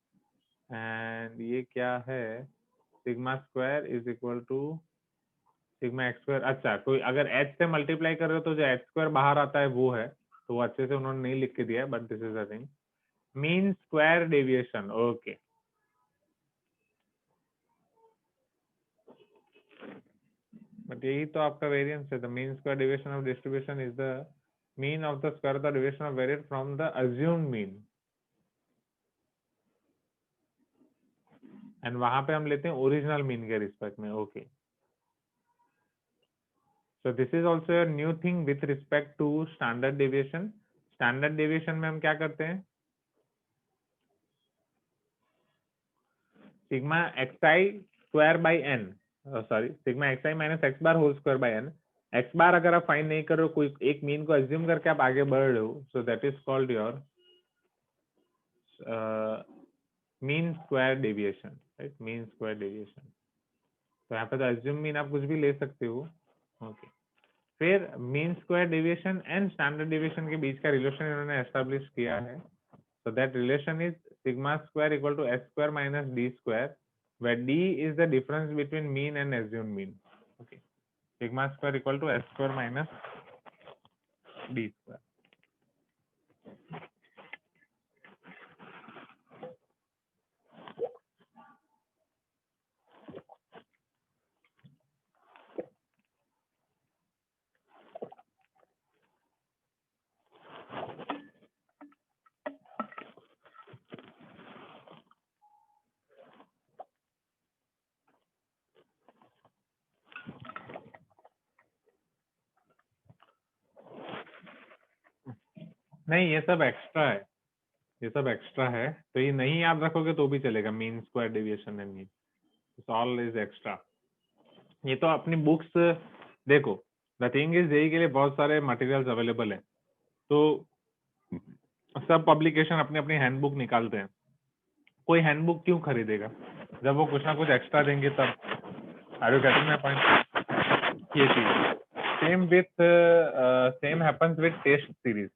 And ये क्या है, sigma square is equal to sigma x square. अच्छा, कोई अगर h से मल्टीप्लाई कर रहे हो तो जो h स्क्वायर बाहर आता है वो है, तो वो अच्छे से उन्होंने नहीं लिख के दिया है, but this is the thing, mean square deviation. Okay, but यही तो आपका वेरिएंस है, the mean square deviation of distribution is the mean of the square of the deviation of variant from the assumed mean. And वहां पे हम लेते हैं original mean के रिस्पेक्ट में। Okay, so this is also a new thing with respect to standard deviation. Standard deviation में हम क्या करते हैं, sigma xi square by n, sorry sigma xi minus x bar whole square by n। x bar अगर आप find नहीं कर रहे हो, कोई एक मीन को एज्यूम करके आप आगे बढ़ रहे हो, so that is called your mean square deviation, right, mean square deviation. तो यहाँ पे तो एज्यूम मीन आप कुछ भी ले सकते हो। ओके, फिर mean square deviation and standard deviation के बीच का रिलेशन इन्होंने एस्टेब्लिश किया है। So that relation is sigma square equal to s square minus d square, where d is the difference between mean and assumed mean. Okay, sigma square equal to s square minus d square. नहीं, ये सब extra है, ये सब extra है, तो ये नहीं याद रखोगे तो भी चलेगा, mean square deviation and mean, all is extra. ये तो अपनी बुक्स देखो, द थिंग इज जेई के लिए बहुत सारे मटेरियल्स अवेलेबल है, तो सब पब्लिकेशन अपनी अपनी हैंडबुक निकालते हैं। कोई हैंडबुक क्यों खरीदेगा जब वो कुछ ना कुछ एक्स्ट्रा देंगे तब। Are you getting my point? ये चीज same happens with test series.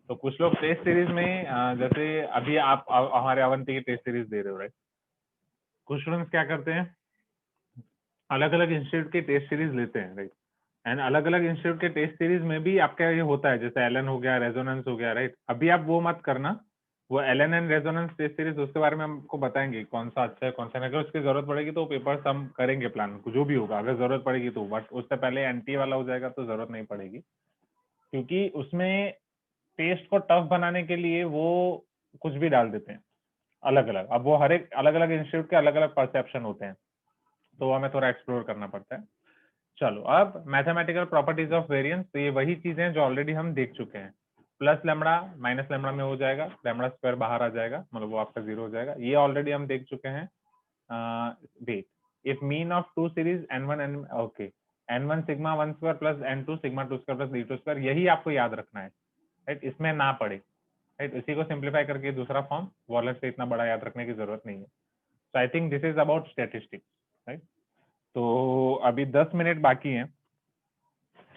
तो कुछ लोग टेस्ट सीरीज में जैसे अभी आप हमारे अवंती की टेस्ट सीरीज दे रहे हो, राइट, कुछ स्टूडेंट्स क्या करते हैं, अलग अलग इंस्टीट्यूट की टेस्ट सीरीज लेते हैं, राइट, एंड अलग अलग इंस्टीट्यूट के टेस्ट सीरीज में भी आपका ये होता है, जैसे एलन हो गया, रेजोनेंस हो गया, राइट। अभी आप वो मत करना, वो Allen and Resonance test series उसके बारे में हमको बताएंगे कौन सा अच्छा है कौन सा नहीं। अगर उसकी जरूरत पड़ेगी तो पेपर्स हम करेंगे प्लान, जो भी होगा अगर जरूरत पड़ेगी तो, बट उससे पहले एनटी वाला हो जाएगा तो जरूरत नहीं पड़ेगी, क्योंकि उसमें टेस्ट को टफ बनाने के लिए वो कुछ भी डाल देते हैं अलग अलग। अब वो हर एक अलग अलग इंस्टीट्यूट के अलग अलग परसेप्शन होते हैं, तो हमें थोड़ा एक्सप्लोर करना पड़ता है। चलो अब मैथमेटिकल प्रॉपर्टीज ऑफ वेरिएंस, तो ये वही चीजें जो ऑलरेडी हम देख चुके हैं। प्लस लेमड़ा माइनस लेमड़ा में हो जाएगा, लेमड़ा स्क्वायर बाहर आ जाएगा, मतलब वो आपका 0 हो जाएगा, ये ऑलरेडी हम देख चुके हैं। Wait, if mean of two series n1 n, okay, n1 sigma 1 square plus n2 sigma 2 square plus d2 square, यही आपको याद रखना है, राइट, इसमें ना पड़े, राइट। इसी को सिंप्लीफाई करके दूसरा फॉर्म, वॉलर से इतना बड़ा याद रखने की जरूरत नहीं है। So I think this is about statistics, right. तो अभी 10 मिनट बाकी हैं,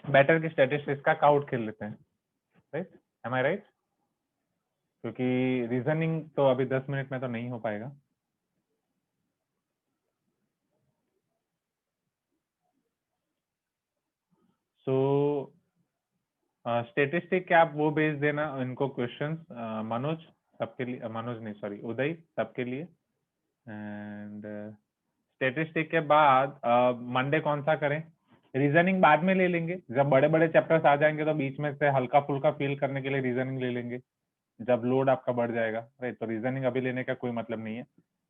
बेटर की स्टैटिस्टिक्स का काउट खेल लेते हैं, राइट, एम आई राइट, क्योंकि रीजनिंग तो अभी 10 मिनट में तो नहीं हो पाएगा। सो स्टेटिस्टिक के आप वो भेज देना इनको क्वेश्चंस, मनोज सबके लिए, मनोज नहीं सॉरी उदय सबके लिए। एंड स्टेटिस्टिक के बाद मंडे कौन सा करें, रीजनिंग बाद में ले लेंगे, जब बड़े बड़े चैप्टर्स आ जाएंगे तो बीच में से हल्का फुल्का फील करने के लिए रीजनिंग ले लेंगे, जब लोड आपका बढ़ जाएगा, राइट। तो रीजनिंग अभी लेने का कोई मतलब नहीं है,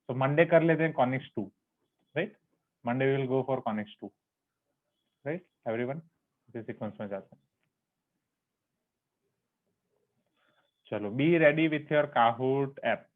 तो मंडे कर लेते हैं conics 2, right. Monday will go for conics 2, right everyone, इसी सीक्वेंस में जाते हैं। चलो be ready with your Kahoot app.